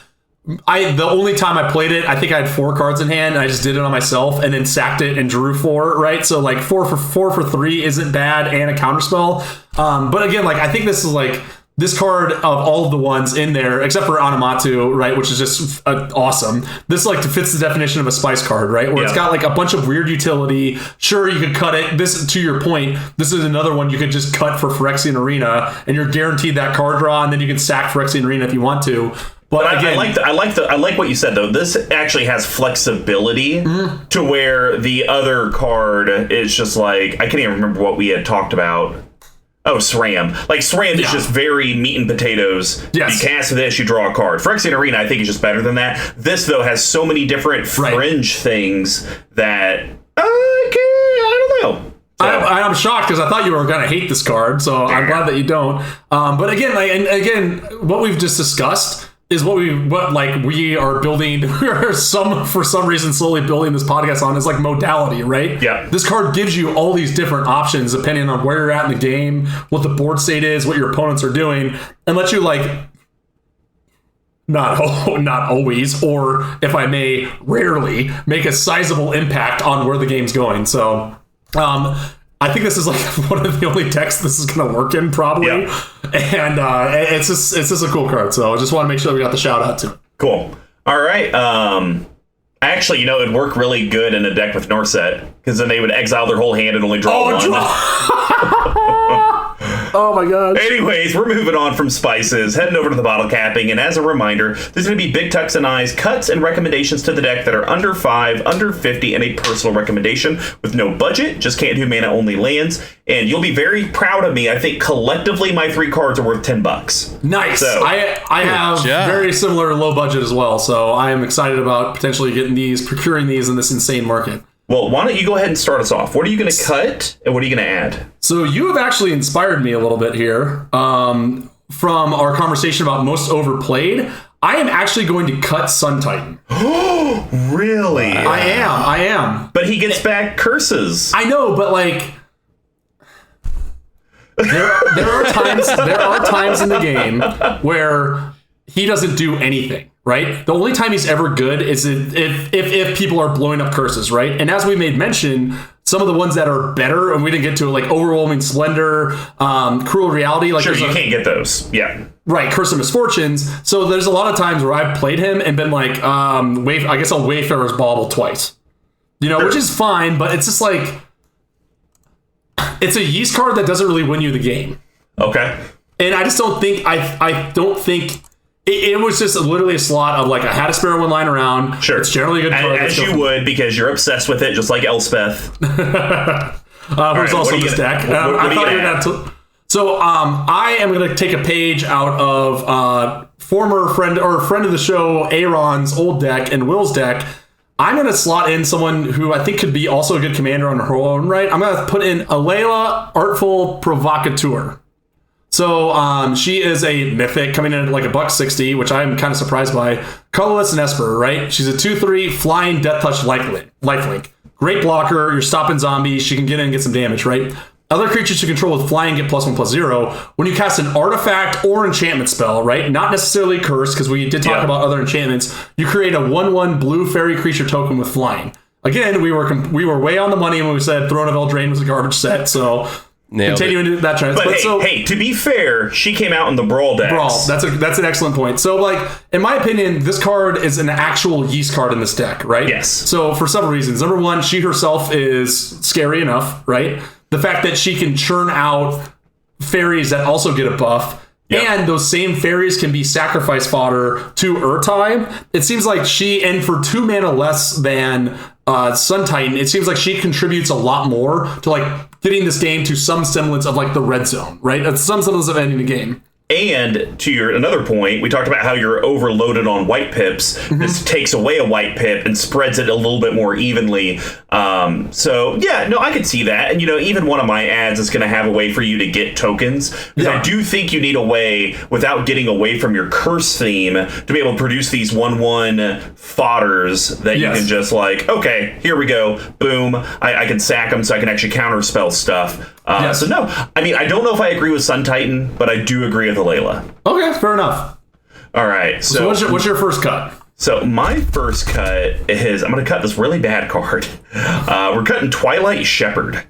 the only time I played it, I think I had 4 cards in hand, and I just did it on myself, and then sacked it and drew 4. Right, so like 4 for 3 isn't bad, and a counterspell. But again, like, I think this is like this card of all of the ones in there, except for Anamatu, right, which is just awesome. This like fits the definition of a spice card, right, where it's got like a bunch of weird utility. Sure, you could cut it. This, to your point, this is another one you could just cut for Phyrexian Arena, and you're guaranteed that card draw, and then you can sack Phyrexian Arena if you want to. But again, I like what you said though. This actually has flexibility to where the other card is just like, I can't even remember what we had talked about. Oh, SRAM. Like SRAM is just very meat and potatoes. Yes. You cast this, you draw a card. Phyrexian Arena, I think, is just better than that. This though has so many different fringe things that I don't know. So. I'm shocked because I thought you were going to hate this card, so I'm glad that you don't. But again, what we've just discussed is what we are building. We are for some reason slowly building this podcast on is like modality, right? Yeah. This card gives you all these different options depending on where you're at in the game, what the board state is, what your opponents are doing, and let you like not always, or if I may, rarely make a sizable impact on where the game's going. So, I think this is like one of the only decks this is going to work in, probably. Yeah. And it's just a cool card. So I just want to make sure we got the shout out to it. Cool. All right. Actually, it'd work really good in a deck with Norset, because then they would exile their whole hand and only draw one. Oh my gosh. Anyways, we're moving on from spices, heading over to the bottle capping, and as a reminder, there's going to be BigTucks and I's cuts and recommendations to the deck that are under 5, under 50, and a personal recommendation with no budget, just can't do mana only lands, and you'll be very proud of me. I think collectively my 3 cards are worth $10. Nice. So, I have very similar low budget as well, so I am excited about potentially procuring these in this insane market. Well, why don't you go ahead and start us off? What are you going to cut, and what are you going to add? So you have actually inspired me a little bit here from our conversation about most overplayed. I am actually going to cut Sun Titan. Oh, really? I am. But he gets back curses. I know, but like... There are times in the game where he doesn't do anything. Right? The only time he's ever good is if people are blowing up curses, right? And as we made mention, some of the ones that are better, and we didn't get to it, like Overwhelming Splendor, Cruel Reality. Like, sure, you can't get those. Yeah. Right, Curse of Misfortunes. So there's a lot of times where I've played him and been like, I guess I'll Wayfarer's Bauble twice. Which is fine, but it's just like, it's a yeast card that doesn't really win you the game. Okay. And I just don't think, I don't think... It was just literally a slot of like, I had a spare one lying around. Sure. It's generally a good card. As you would, because you're obsessed with it, just like Elspeth. Who's also in this deck. So I am going to take a page out of former friend of the show, Aaron's old deck and Will's deck. I'm going to slot in someone who I think could be also a good commander on her own right. I'm going to put in Alayla, Artful Provocateur. So she is a mythic coming in at like $160, which I'm kind of surprised by. Colorless and Esper, right? She's a 2/3 flying Death Touch lifelink. Great blocker. You're stopping zombies. She can get in and get some damage, right? Other creatures you control with flying get +1/+0. When you cast an artifact or enchantment spell, right? Not necessarily curse, because we did talk about other enchantments. You create a 1/1 blue fairy creature token with flying. Again, we were way on the money when we said Throne of Eldraine was a garbage set, so... Continuing to that trend. But hey, to be fair, she came out in the Brawl decks. Brawl. That's an excellent point. So, like, in my opinion, this card is an actual yeast card in this deck, right? Yes. So, for several reasons. Number one, she herself is scary enough, right? The fact that she can churn out fairies that also get a buff Yep. And those same fairies can be sacrifice fodder to Ertai. It seems like and for 2 mana less than Sun Titan, it seems like she contributes a lot more to like getting this game to some semblance of like the red zone, right? Some semblance of ending the game. And to another point, we talked about how you're overloaded on white pips. Mm-hmm. This takes away a white pip and spreads it a little bit more evenly. So yeah, no, I could see that. And even one of my ads is going to have a way for you to get tokens, because I do think you need a way, without getting away from your curse theme, to be able to produce these 1/1 fodders that you can just like, okay, here we go, boom. I can sack them so I can actually counterspell stuff. So no, I mean, I don't know if I agree with Sun Titan, but I do agree with Alayla. Okay, fair enough. All right, so what's your first cut? So my first cut is, I'm going to cut this really bad card. We're cutting Twilight Shepherd.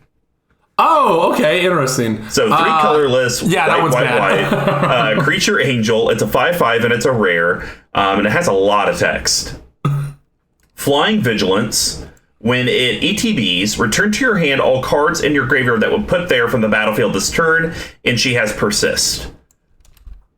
Oh, okay, interesting. So 3 colorless, that one's white. Creature Angel. It's a 5/5 and it's a rare, and it has a lot of text. Flying Vigilance. When it ETBs, return to your hand all cards in your graveyard that would put there from the battlefield this turn, and she has Persist.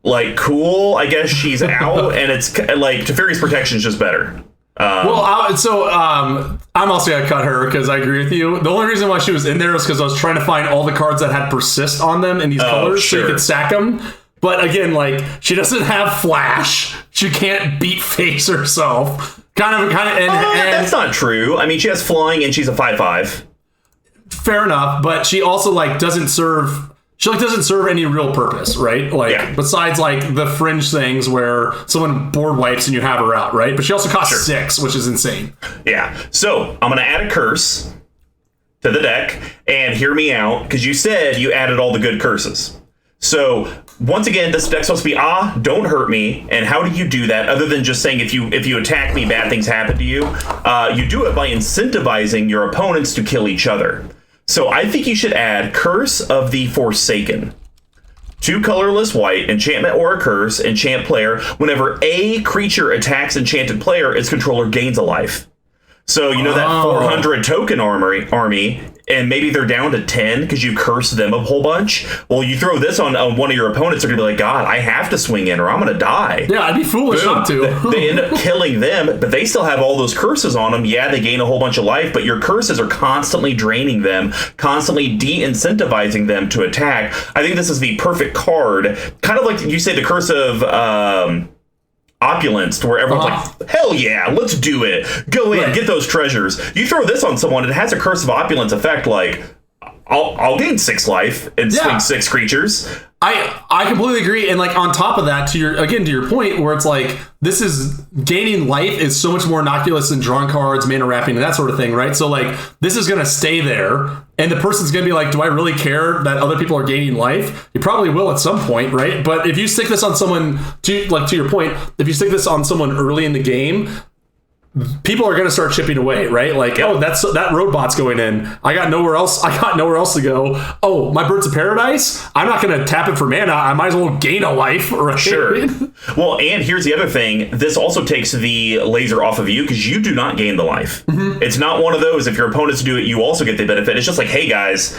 Like, cool, I guess she's out, and it's like, Teferi's Protection is just better. I'm also going to cut her because I agree with you. The only reason why she was in there is because I was trying to find all the cards that had Persist on them in these colors so you could sack them. But again, like, she doesn't have Flash. She can't beat face herself. And that's not true. I mean, she has flying and she's a 5/5. Fair enough, but she also doesn't serve any real purpose, right? Besides like the fringe things where someone board wipes and you have her out, right? But she also costs 6, which is insane. Yeah. So I'm gonna add a curse to the deck, and hear me out, because you said you added all the good curses. So once again, this deck's supposed to be don't hurt me. And how do you do that other than just saying if you attack me, bad things happen to you? You do it by incentivizing your opponents to kill each other. So I think you should add Curse of the Forsaken. 2 colorless white, enchantment or a curse, enchant player. Whenever a creature attacks enchanted player, its controller gains a life. So that 400 token army, and maybe they're down to 10 because you cursed them a whole bunch. Well, you throw this on one of your opponents, they're gonna be like, God, I have to swing in or I'm gonna die. Yeah, I'd be foolish not to. They end up killing them, but they still have all those curses on them. Yeah, they gain a whole bunch of life, but your curses are constantly draining them, constantly de-incentivizing them to attack. I think this is the perfect card. Kind of like you say the curse of Opulence, to where everyone's like, hell yeah, let's do it. Go in, get those treasures. You throw this on someone, it has a Curse of Opulence effect, like, I'll gain 6 life and swing 6 creatures. I completely agree. And like on top of that, to your point, where it's like this is gaining life is so much more innocuous than drawing cards, mana wrapping, and that sort of thing, right? So like this is gonna stay there, and the person's gonna be like, do I really care that other people are gaining life? You probably will at some point, right? But if you stick this on someone, to your point, if you stick this on someone early in the game, people are going to start chipping away, right? Like, that robot's going in. I got nowhere else to go. Oh, my Birds of Paradise? I'm not going to tap it for mana. I might as well gain a life, right? Sure. Well, and here's the other thing. This also takes the laser off of you because you do not gain the life. Mm-hmm. It's not one of those, if your opponents do it, you also get the benefit. It's just like, hey, guys,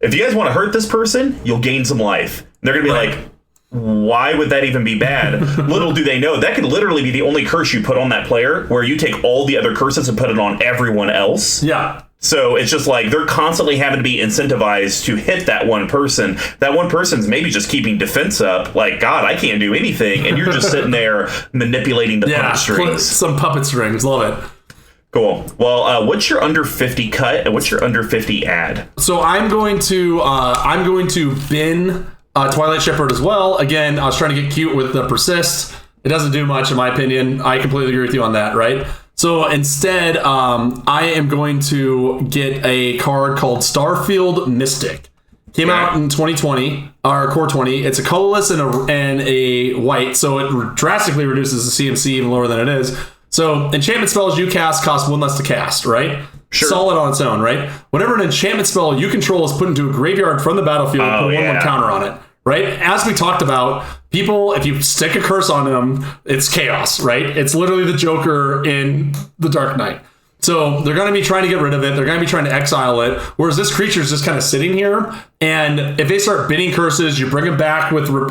if you guys want to hurt this person, you'll gain some life. And they're going to be like, why would that even be bad? Little do they know, that could literally be the only curse you put on that player, where you take all the other curses and put it on everyone else. Yeah. So it's just like they're constantly having to be incentivized to hit that one person. That one person's maybe just keeping defense up. Like, God, I can't do anything. And you're just sitting there manipulating the puppet strings. Some puppet strings. Love it. Cool. Well, what's your under 50 cut and what's your under 50 ad? So I'm going to bin Twilight Shepherd as well. Again, I was trying to get cute with the Persist. It doesn't do much, in my opinion. I completely agree with you on that, right? So instead, I am going to get a card called Starfield Mystic. Came out in 2020, or Core 20. It's a colorless and a white, so it drastically reduces the CMC even lower than it is. So enchantment spells you cast cost 1 less to cast, right? Sure. Solid on its own, right? Whenever an enchantment spell you control is put into a graveyard from the battlefield, put 1/1 counter on it, right? As we talked about, people, if you stick a curse on them, it's chaos, right? It's literally the Joker in The Dark Knight. So they're going to be trying to get rid of it. They're going to be trying to exile it. Whereas this creature is just kind of sitting here. And if they start bidding curses, you bring it back with what's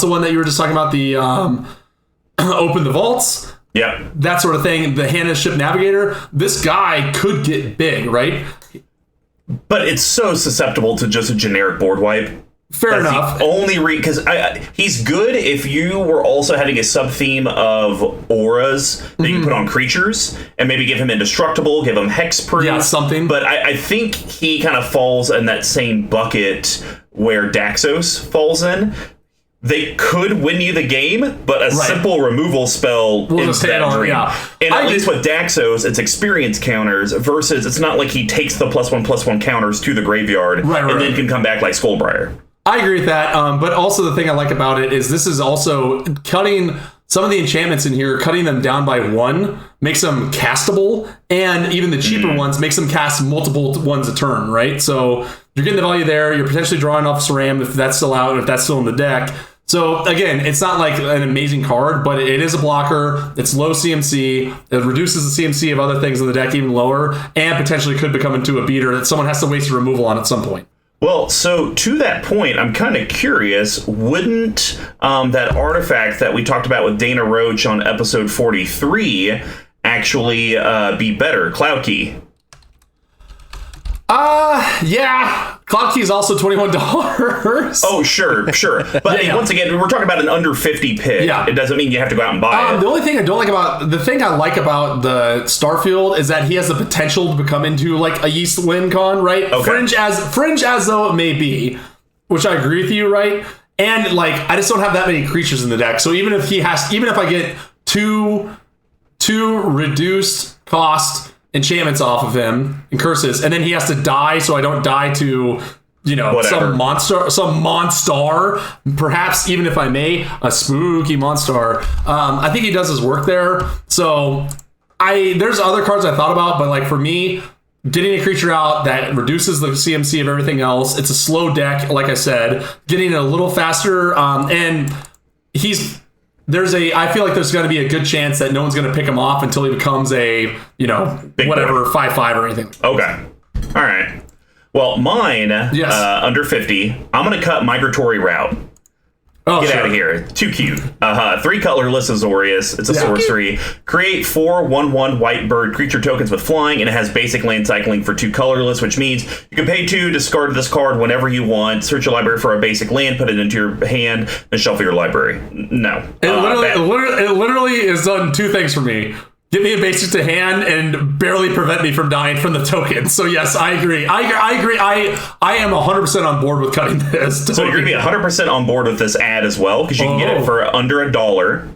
the one that you were just talking about? The open the vaults. Yeah. That sort of thing. The Hannah Ship Navigator. This guy could get big, right? But it's so susceptible to just a generic board wipe. Fair enough. The only because he's good if you were also having a sub theme of auras that you put on creatures and maybe give him indestructible, give him hexproof, something. But I think he kind of falls in that same bucket where Daxos falls in. They could win you the game, but a simple removal spell is that dream. Yeah. And at least with Daxos, it's experience counters versus it's not like he takes the +1/+1 counters to the graveyard and then can come back like Skullbriar. I agree with that, but also the thing I like about it is this is also cutting some of the enchantments in here, cutting them down by 1 makes them castable, and even the cheaper ones makes them cast multiple ones a turn, right? So you're getting the value there. You're potentially drawing off Saram if that's still out, if that's still in the deck. So again, it's not like an amazing card, but it is a blocker. It's low CMC. It reduces the CMC of other things in the deck even lower, and potentially could become into a beater that someone has to waste a removal on at some point. Well, so to that point, I'm kind of curious, wouldn't that artifact that we talked about with Dana Roach on episode 43 actually be better? Cloud Key. Yeah. Cloud Key is also $21. Oh, sure. But once again, we're talking about an under 50 pick. Yeah. It doesn't mean you have to go out and buy it. The only thing I like about the Starfield is that he has the potential to become into like a Yeast Wincon, right? Okay. Fringe as though it may be, which I agree with you, right? And like, I just don't have that many creatures in the deck. So even if I get two reduced cost enchantments off of him and curses, and then he has to die so I don't die to some monster, perhaps even if I may, a spooky monster. I think he does his work there. So there's other cards I thought about, but like for me, getting a creature out that reduces the CMC of everything else, it's a slow deck, like I said, getting it a little faster, and I feel like there's going to be a good chance that no one's going to pick him off until he becomes a, big whatever, 5/5 or anything. Okay. All right. Well, mine, under 50, I'm going to cut Migratory Route. Oh, Get out of here. Too cute. 3 colorless Azorius. It's a sorcery. Create 4 1/1 white bird creature tokens with flying, and it has basic land cycling for 2 colorless, which means you can pay 2, discard this card whenever you want, search your library for a basic land, put it into your hand, and shuffle your library. No. It literally has done 2 things for me. Give me a basic to hand and barely prevent me from dying from the token. So yes, I agree. I agree. I am 100% on board with cutting this. So you're going to be 100% on board with this ad as well, because you can get it for under $1.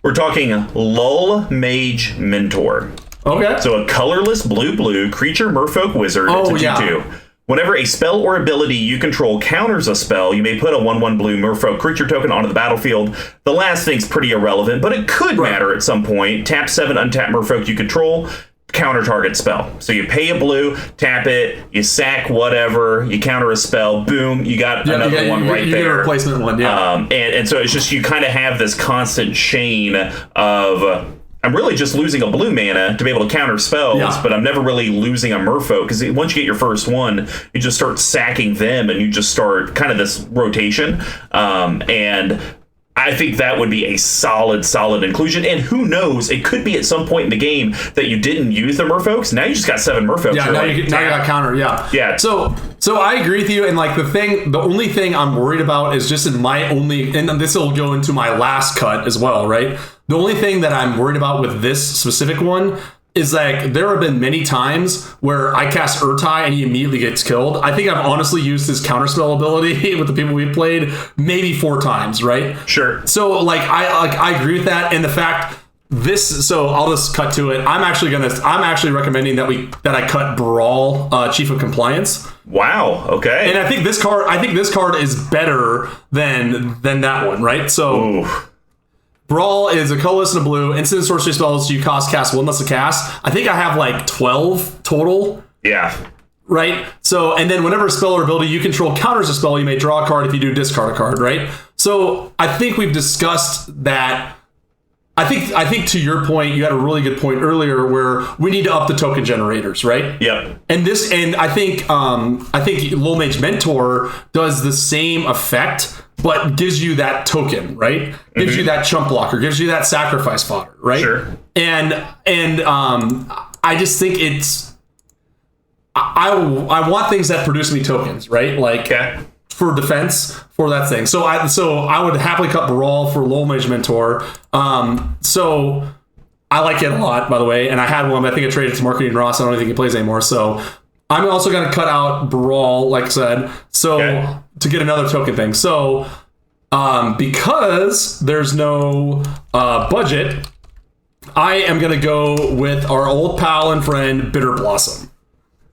We're talking Lull Mage Mentor. Okay. So a colorless blue creature merfolk wizard. It's a 2/2. Whenever a spell or ability you control counters a spell, you may put a 1/1 blue merfolk creature token onto the battlefield. The last thing's pretty irrelevant, but it could matter at some point. Tap 7 untap merfolk you control, counter target spell. So you pay a blue, tap it, you sack whatever, you counter a spell, boom, you got another one right there. You get a replacement one, and so it's just you kind of have this constant chain of... I'm really just losing a blue mana to be able to counter spells, but I'm never really losing a merfolk, because once you get your first one, you just start sacking them, and you just start kind of this rotation. And I think that would be a solid inclusion. And who knows, it could be at some point in the game that you didn't use the merfolks. Now you just got 7 merfolks. Yeah, now you got counter. Yeah. So I agree with you. And like the only thing I'm worried about is just and this will go into my last cut as well, right? The only thing that I'm worried about with this specific one is like there have been many times where I cast Ertai and he immediately gets killed. I think I've honestly used his counterspell ability with the people we've played maybe 4 times, right? Sure. So I agree with that, and the fact so I'll just cut to it. I'm actually recommending that I cut Brawl, Chief of Compliance. Wow. Okay. And I think this card is better than that one, right? So. Ooh. Brawl is a colorless and a blue. Instant sorcery spells you cast 1 less to cast. I think I have like 12 total. Yeah. Right? So, and then whenever a spell or ability you control counters a spell, you may draw a card. If you do, discard a card, right? So I think we've discussed that I think to your point, you had a really good point earlier where we need to up the token generators, right? Yep. And I think Lil Mage Mentor does the same effect, but gives you that token, right? Gives you that chump blocker, gives you that sacrifice fodder, right? Sure. And I just think it's I want things that produce me tokens, right? Like for defense, for that thing. So I would happily cut Brawl for Lil Mage Mentor. So I like it a lot, by the way. And I had one, but I think I traded it to Marketing Ross. I don't think he plays anymore. So I'm also going to cut out Brawl, like I said, to get another token thing. So because there's no budget, I am going to go with our old pal and friend, Bitter Blossom.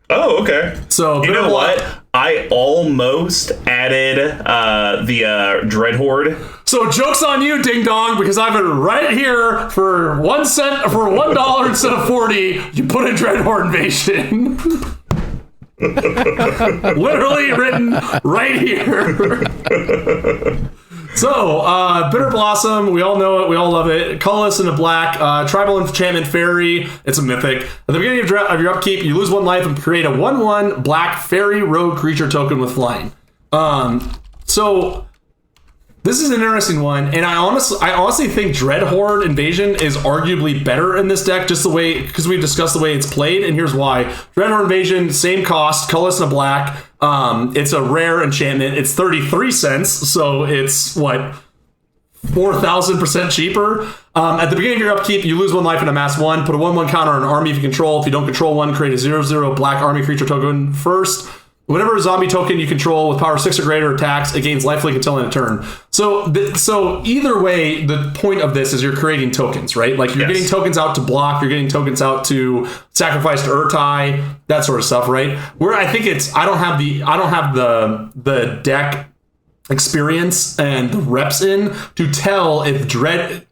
Oh, okay. So you know what? I almost added the Dread Horde. So joke's on you, Ding Dong, because I've been right here for 1 cent for $1 instead of 40. You put in Dread Horde Invasion. Literally written right here. So, Bitter Blossom, we all know it, we all love it. Colorless in the black, Tribal Enchantment Fairy, it's a mythic. At the beginning of your upkeep, you lose 1 life and create a 1/1 black fairy rogue creature token with flying. So, this is an interesting one, and I honestly think Dread Horde Invasion is arguably better in this deck, just the way, because we've discussed the way it's played, and here's why. Dread Horde Invasion, same cost, colorless in a black. It's a rare enchantment. It's 33 cents, so it's what, 4,000% cheaper. At the beginning of your upkeep, you lose 1 life and amass 1. Put a 1/1 counter on an army if you control. If you don't control one, create a 0/0 black army creature token first. Whenever a zombie token you control with power 6 or greater attacks, it gains lifelink until end of turn. So either way, the point of this is you're creating tokens, right? Like you're getting tokens out to block, you're getting tokens out to sacrifice to Ertai, that sort of stuff, right? Where I think I don't have the deck experience and the reps in to tell if Dread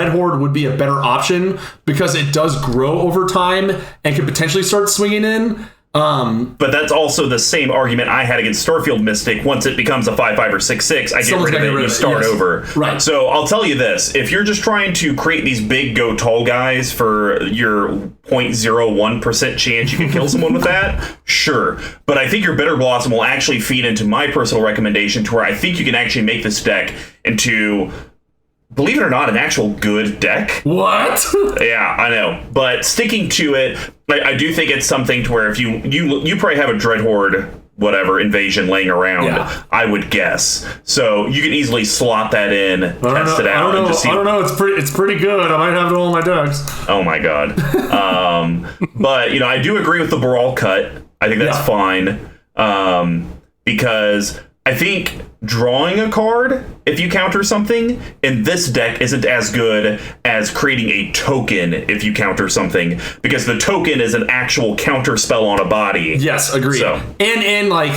Horde would be a better option, because it does grow over time and could potentially start swinging in. But that's also the same argument I had against Starfield Mystic. Once it becomes a 5/5 or 6/6, I get rid of it and you start over. Right. So I'll tell you this: if you're just trying to create these big go tall guys for your 0.01% chance you can kill someone with that, sure. But I think your Bitter Blossom will actually feed into my personal recommendation, to where I think you can actually make this deck into, believe it or not, an actual good deck. What? Yeah, I know. But sticking to it, I do think it's something to where if you probably have a Dread Horde Invasion laying around, I would guess. So you can easily slot that in, test it out, and just see. I don't know. It's pretty good. I might have it all in my decks. Oh my god. But I do agree with the Brawl cut. I think that's fine. Because I think drawing a card, if you counter something, in this deck isn't as good as creating a token if you counter something, because the token is an actual counter spell on a body. Yes, agreed. So. And like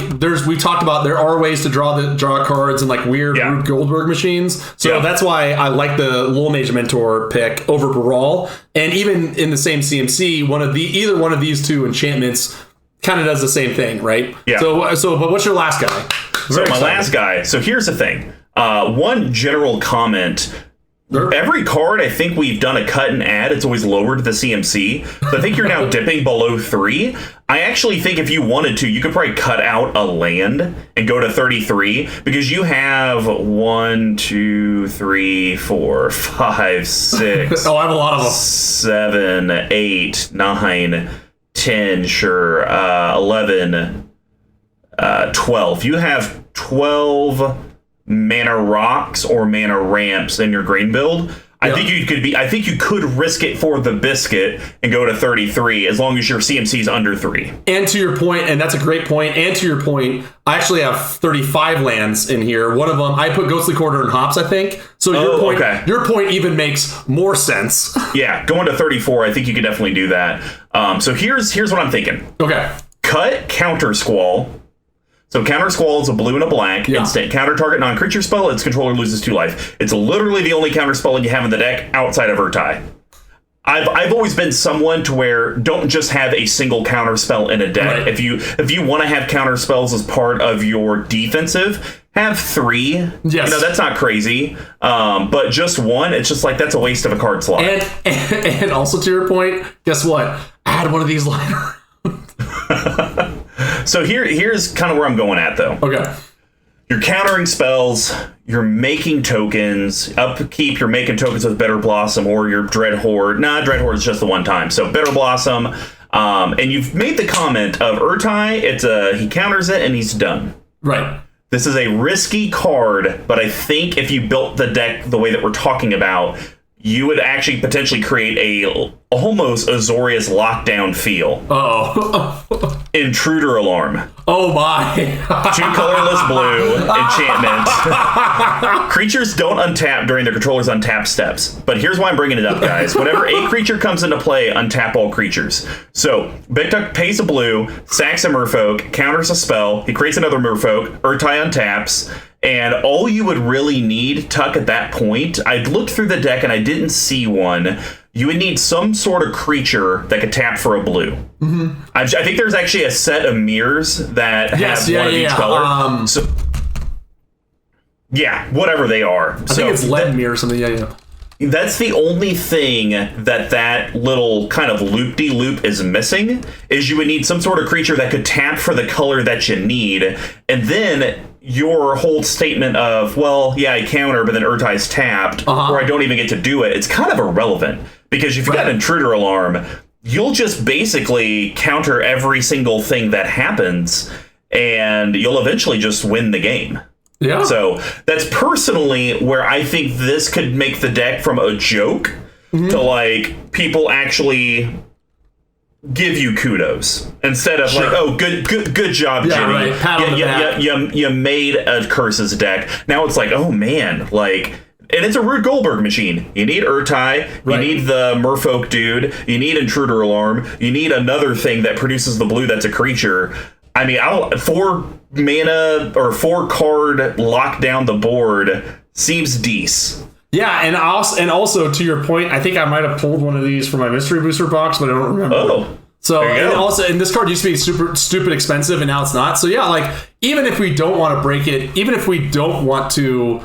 we talked about, there are ways to draw cards in like weird Rube Goldberg machines. So that's why I like the Lil Mage Mentor pick over Brawl. And even in the same CMC, either one of these two enchantments kind of does the same thing, right? Yeah. So but what's your last guy? Last guy. So here's the thing. One general comment. Every card I think we've done a cut and add, it's always lowered the CMC. So I think you're now dipping below 3. I actually think if you wanted to, you could probably cut out a land and go to 33, because you have 1, 2, 3, 4, 5, 6. Oh, I have a lot of them. 7, 8, 9, 10, sure, 11, 12. You have 12 mana rocks or mana ramps in your green build. I think you could risk it for the biscuit and go to 33, as long as your CMC is under 3. And to your point, and that's a great point, and to your point, I actually have 35 lands in here. One of them, I put Ghostly Quarter and Hops, I think. So your point even makes more sense. Yeah, going to 34, I think you could definitely do that. So here's what I'm thinking. Okay. Cut Counter Squall. So Counter Squall is a blue and a black. Instant. Counter target non-creature spell. Its controller loses 2 life. It's literally the only counter spell you have in the deck outside of Ertai. I've always been someone to where don't just have a single counter spell in a deck. Right. If you want to have counter spells as part of your defensive, have 3. Yes. You know, that's not crazy. But just 1, it's just like, that's a waste of a card slot. And also to your point, guess what? Add one of these later. So here's kind of where I'm going at, though. Okay. You're countering spells, you're making tokens, upkeep, you're making tokens with Bitter Blossom or your Dread Horde. Nah, Dread Horde is just the one time. So Bitter Blossom, and you've made the comment of Ertai, he counters it and he's done. Right. This is a risky card, but I think if you built the deck the way that we're talking about, you would actually potentially create a almost Azorius lockdown feel. Oh. Intruder Alarm. Oh my. 2 colorless blue enchantment. Creatures don't untap during their controller's untap steps. But here's why I'm bringing it up, guys. Whenever a creature comes into play, untap all creatures. So BigTuck pays a blue, sacks a Merfolk, counters a spell, he creates another Merfolk, Ertai untaps, and all you would really need, Tuck, at that point, I looked through the deck and I didn't see one. You would need some sort of creature that could tap for a blue. Mm-hmm. I think there's actually a set of mirrors that have one of each color. So, yeah, whatever they are. I think it's lead mirror or something. Yeah. That's the only thing that little kind of loop-de-loop is missing, is you would need some sort of creature that could tap for the color that you need, and then your whole statement of, well, yeah, I counter, but then Ertai's tapped, or I don't even get to do it, it's kind of irrelevant. Because if you've got an Intruder Alarm, you'll just basically counter every single thing that happens, and you'll eventually just win the game. Yeah. So that's personally where I think this could make the deck from a joke to like people actually give you kudos instead of like, oh, good job, Jimmy. Right. Pat on the back. You made a Curses deck. Now it's like, oh man, like. And it's a Rube Goldberg machine. You need Ertai, you need the Merfolk dude, you need Intruder Alarm, you need another thing that produces the blue that's a creature. I mean, 4 mana or 4 card lock down the board seems decent. Yeah, and also to your point, I think I might have pulled one of these from my mystery booster box, but I don't remember. Oh. So and this card used to be super stupid expensive, and now it's not. So yeah, like even if we don't want to break it, even if we don't want to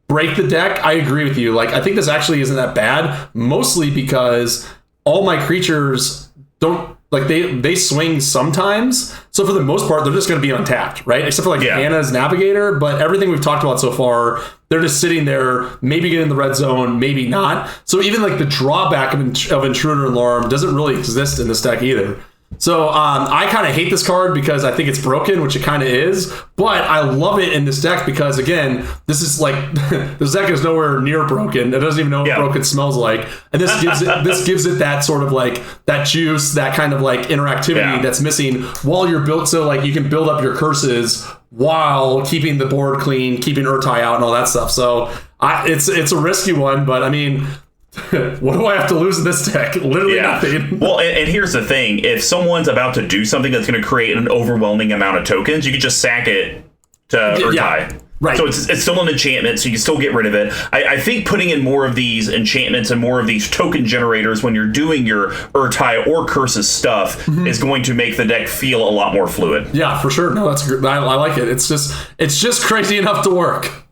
break the deck, I agree with you. Like, I think this actually isn't that bad, mostly because all my creatures don't, like, they swing sometimes. So for the most part, they're just going to be untapped, right? Except for, like, Anna's Navigator. But everything we've talked about so far, they're just sitting there, maybe getting in the red zone, maybe not. So even, like, the drawback of Intruder Alarm doesn't really exist in this deck either. So I kind of hate this card because I think it's broken, which it kind of is, but I love it in this deck because, again, this is like this deck is nowhere near broken. It doesn't even know what broken smells like, and this gives it that sort of like that juice, that kind of like interactivity that's missing while you're built. So like you can build up your curses while keeping the board clean, keeping Ertai out, and all that stuff. So it's a risky one, but I mean. What do I have to lose in this deck? Literally nothing. Well, and here's the thing. If someone's about to do something that's going to create an overwhelming amount of tokens, you can just sack it to Ertai. Yeah, right. So it's still an enchantment, so you can still get rid of it. I think putting in more of these enchantments and more of these token generators when you're doing your Ertai or Curses stuff is going to make the deck feel a lot more fluid. Yeah, for sure. No, that's good. I like it. It's just crazy enough to work.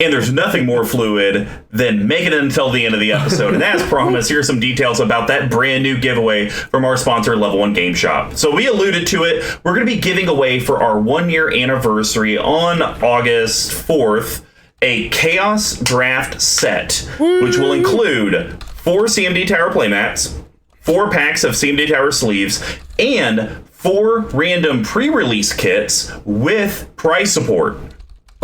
And there's nothing more fluid than making it until the end of the episode. And as promised, here are some details about that brand new giveaway from our sponsor, Level 1 Game Shop. So we alluded to it. We're going to be giving away for our 1-year anniversary on August 4th a Chaos Draft set, which will include 4 CMD Tower playmats, 4 packs of CMD Tower sleeves, and 4 random pre-release kits with prize support.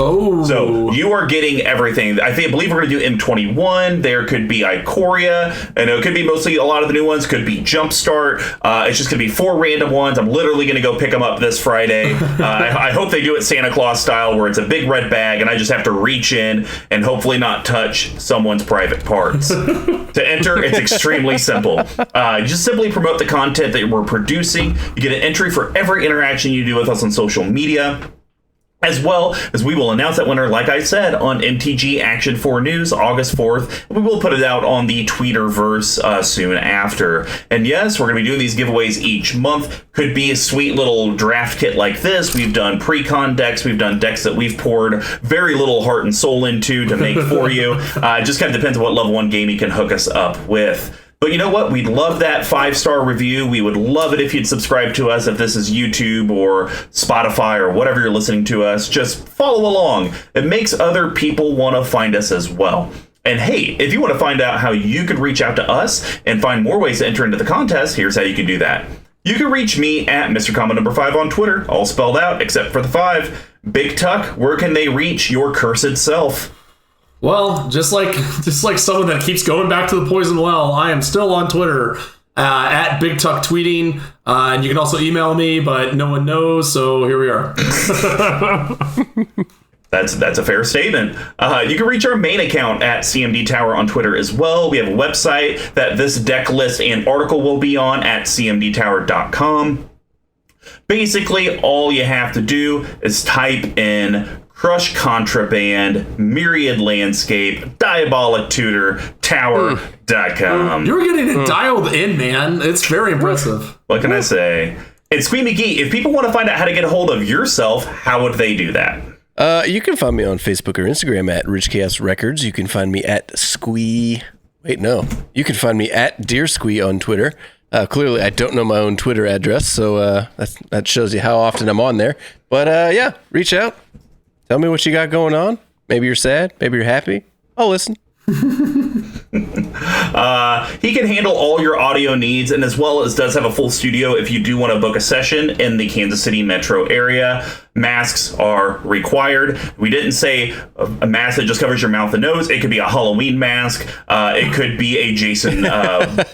Oh. So you are getting everything. I believe we're going to do M21. There could be Ikoria. And it could be mostly a lot of the new ones. Could be Jumpstart. It's just going to be 4 random ones. I'm literally going to go pick them up this Friday. I hope they do it Santa Claus style where it's a big red bag and I just have to reach in and hopefully not touch someone's private parts. To enter, it's extremely simple. Just simply promote the content that we're producing. You get an entry for every interaction you do with us on social media. As well as we will announce that winner, like I said, on MTG Action 4 News, August 4th. We will put it out on the Tweeterverse soon after. And yes, we're going to be doing these giveaways each month. Could be a sweet little draft kit like this. We've done pre-con decks. We've done decks that we've poured very little heart and soul into to make for you. It just kind of depends on what level 1 game you can hook us up with. But you know what? We'd love that 5-star review. We would love it if you'd subscribe to us, if this is YouTube or Spotify or whatever you're listening to us. Just follow along. It makes other people want to find us as well. And hey, if you want to find out how you could reach out to us and find more ways to enter into the contest, here's how you can do that. You can reach me at Mr. Comma number 5 on Twitter, all spelled out except for the 5. BigTuck, where can they reach your cursed self? Well, just like someone that keeps going back to the poison well, I am still on Twitter at BigTuck tweeting, and you can also email me, but no one knows, so here we are. That's a fair statement. You can reach our main account at CMD Tower on Twitter as well. We have a website that this deck list and article will be on at cmdtower.com. Basically, all you have to do is type in Crush Contraband, Myriad Landscape, Diabolic Tutor, Tower.com. You're getting it dialed in, man. It's very impressive. What can I say? And Squee McGee, if people want to find out how to get a hold of yourself, how would they do that? You can find me on Facebook or Instagram at Rich Chaos Records. You can find me at Squee. Wait, no. You can find me at Dear Squee on Twitter. Clearly, I don't know my own Twitter address, so that shows you how often I'm on there. But yeah, reach out. Tell me what you got going on. Maybe you're sad. Maybe you're happy. I'll listen. He can handle all your audio needs, and as well as does have a full studio if you do want to book a session in the Kansas City metro area. Masks are required. We didn't say a mask that just covers your mouth and nose. It could be a Halloween mask. It could be a Jason, I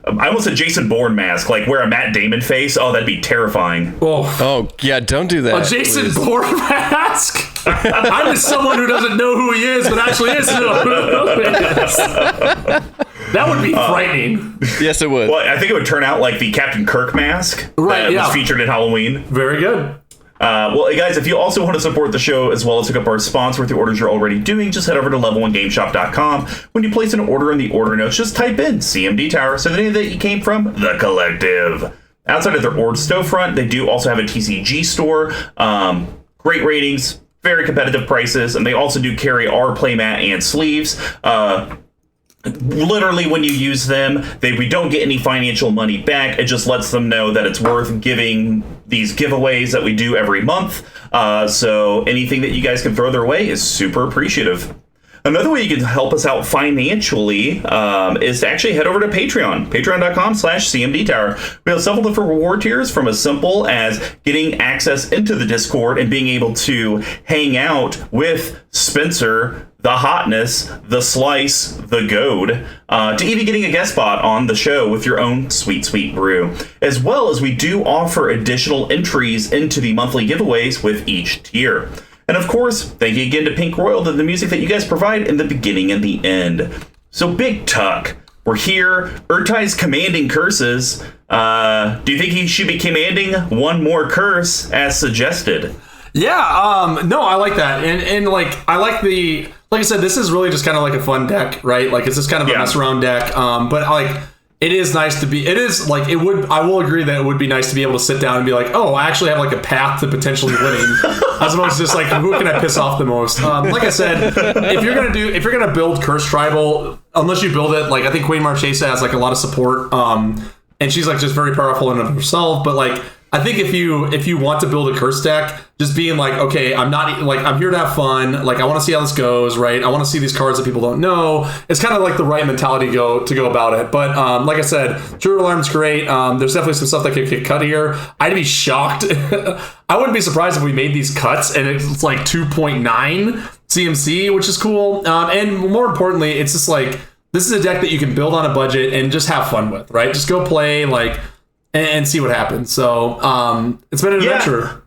almost said Jason Bourne mask, like wear a Matt Damon face. Oh, that'd be terrifying. Oh yeah, don't do that. A Jason Bourne mask? I'm just someone who doesn't know who he is, but actually is who he is. That would be frightening. Yes, it would. Well, I think it would turn out like the Captain Kirk mask that was featured in Halloween. Very good. Well, hey guys, if you also want to support the show as well as hook up our sponsor with the orders you're already doing, just head over to level1gameshop.com. When you place an order in the order notes, just type in CMD Tower so the name that you came from, The Collective. Outside of their Ord storefront, they do also have a TCG store. Great ratings, very competitive prices, and they also do carry our playmat and sleeves. Literally, when you use them, we don't get any financial money back. It just lets them know that it's worth giving these giveaways that we do every month. So anything that you guys can throw their way is super appreciative. Another way you can help us out financially is to actually head over to Patreon, patreon.com/CMD Tower. We have several different reward tiers, from as simple as getting access into the Discord and being able to hang out with Spencer, the Hotness, the Slice, the Goad, to even getting a guest spot on the show with your own sweet, sweet brew. As well as we do offer additional entries into the monthly giveaways with each tier. And of course, thank you again to Pink Royal for the music that you guys provide in the beginning and the end. So BigTuck, we're here. Ertai's commanding curses. Do you think he should be commanding one more curse as suggested? Yeah, no, I like that. And like, I like like I said, this is really just kind of like a fun deck, right? Like, it's just kind of a mess around deck. But like, it is nice to be, I will agree that it would be nice to be able to sit down and be like, oh, I actually have like a path to potentially winning, as opposed to just like, who can I piss off the most? Like I said, if you're going to build Curse Tribal, unless you build it, like, I think Queen Marchesa has like a lot of support, and she's like just very powerful in and of herself, but like, I think if you want to build a curse deck, just being like, okay, I'm here to have fun. Like, I want to see how this goes, right? I want to see these cards that people don't know. It's kind of like the right mentality to go about it. But like I said, True Alarm's great. There's definitely some stuff that could get cut here. I'd be shocked. I wouldn't be surprised if we made these cuts and it's like 2.9 CMC, which is cool. And more importantly, it's just like, this is a deck that you can build on a budget and just have fun with, right? Just go play, like, and see what happens. So it's been an adventure.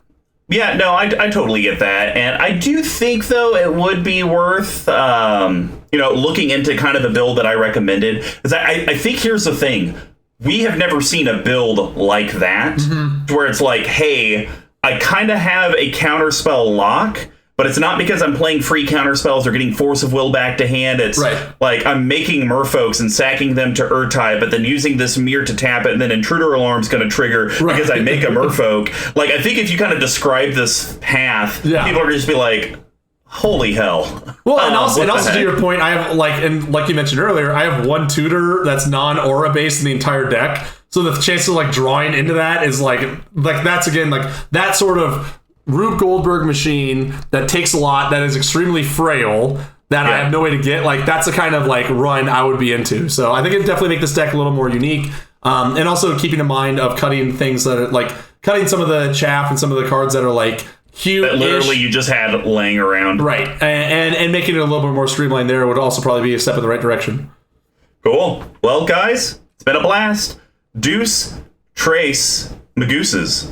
Yeah, no, I totally get that. And I do think, though, it would be worth, looking into kind of the build that I recommended. Because I think here's the thing. We have never seen a build like that, where it's like, hey, I kind of have a counterspell lock, but it's not because I'm playing free counterspells or getting Force of Will back to hand. It's like I'm making merfolks and sacking them to Ertai, but then using this mirror to tap it, and then Intruder Alarm's going to trigger because I make a merfolk. Like, I think if you kind of describe this path, people are going to just be like, holy hell. Well, and also to your point, I have, like you mentioned earlier, I have one tutor that's non-aura based in the entire deck. So the chance of like drawing into that is like that's again like that sort of Rube Goldberg machine that takes a lot, that is extremely frail, that I have no way to get. Like, that's the kind of like run I would be into. So I think it'd definitely make this deck a little more unique. And also keeping in mind of cutting things that are like cutting some of the chaff and some of the cards that are like huge. That literally you just had laying around. Right. And making it a little bit more streamlined there would also probably be a step in the right direction. Cool. Well, guys, it's been a blast. Deuce, Trace, Magooses.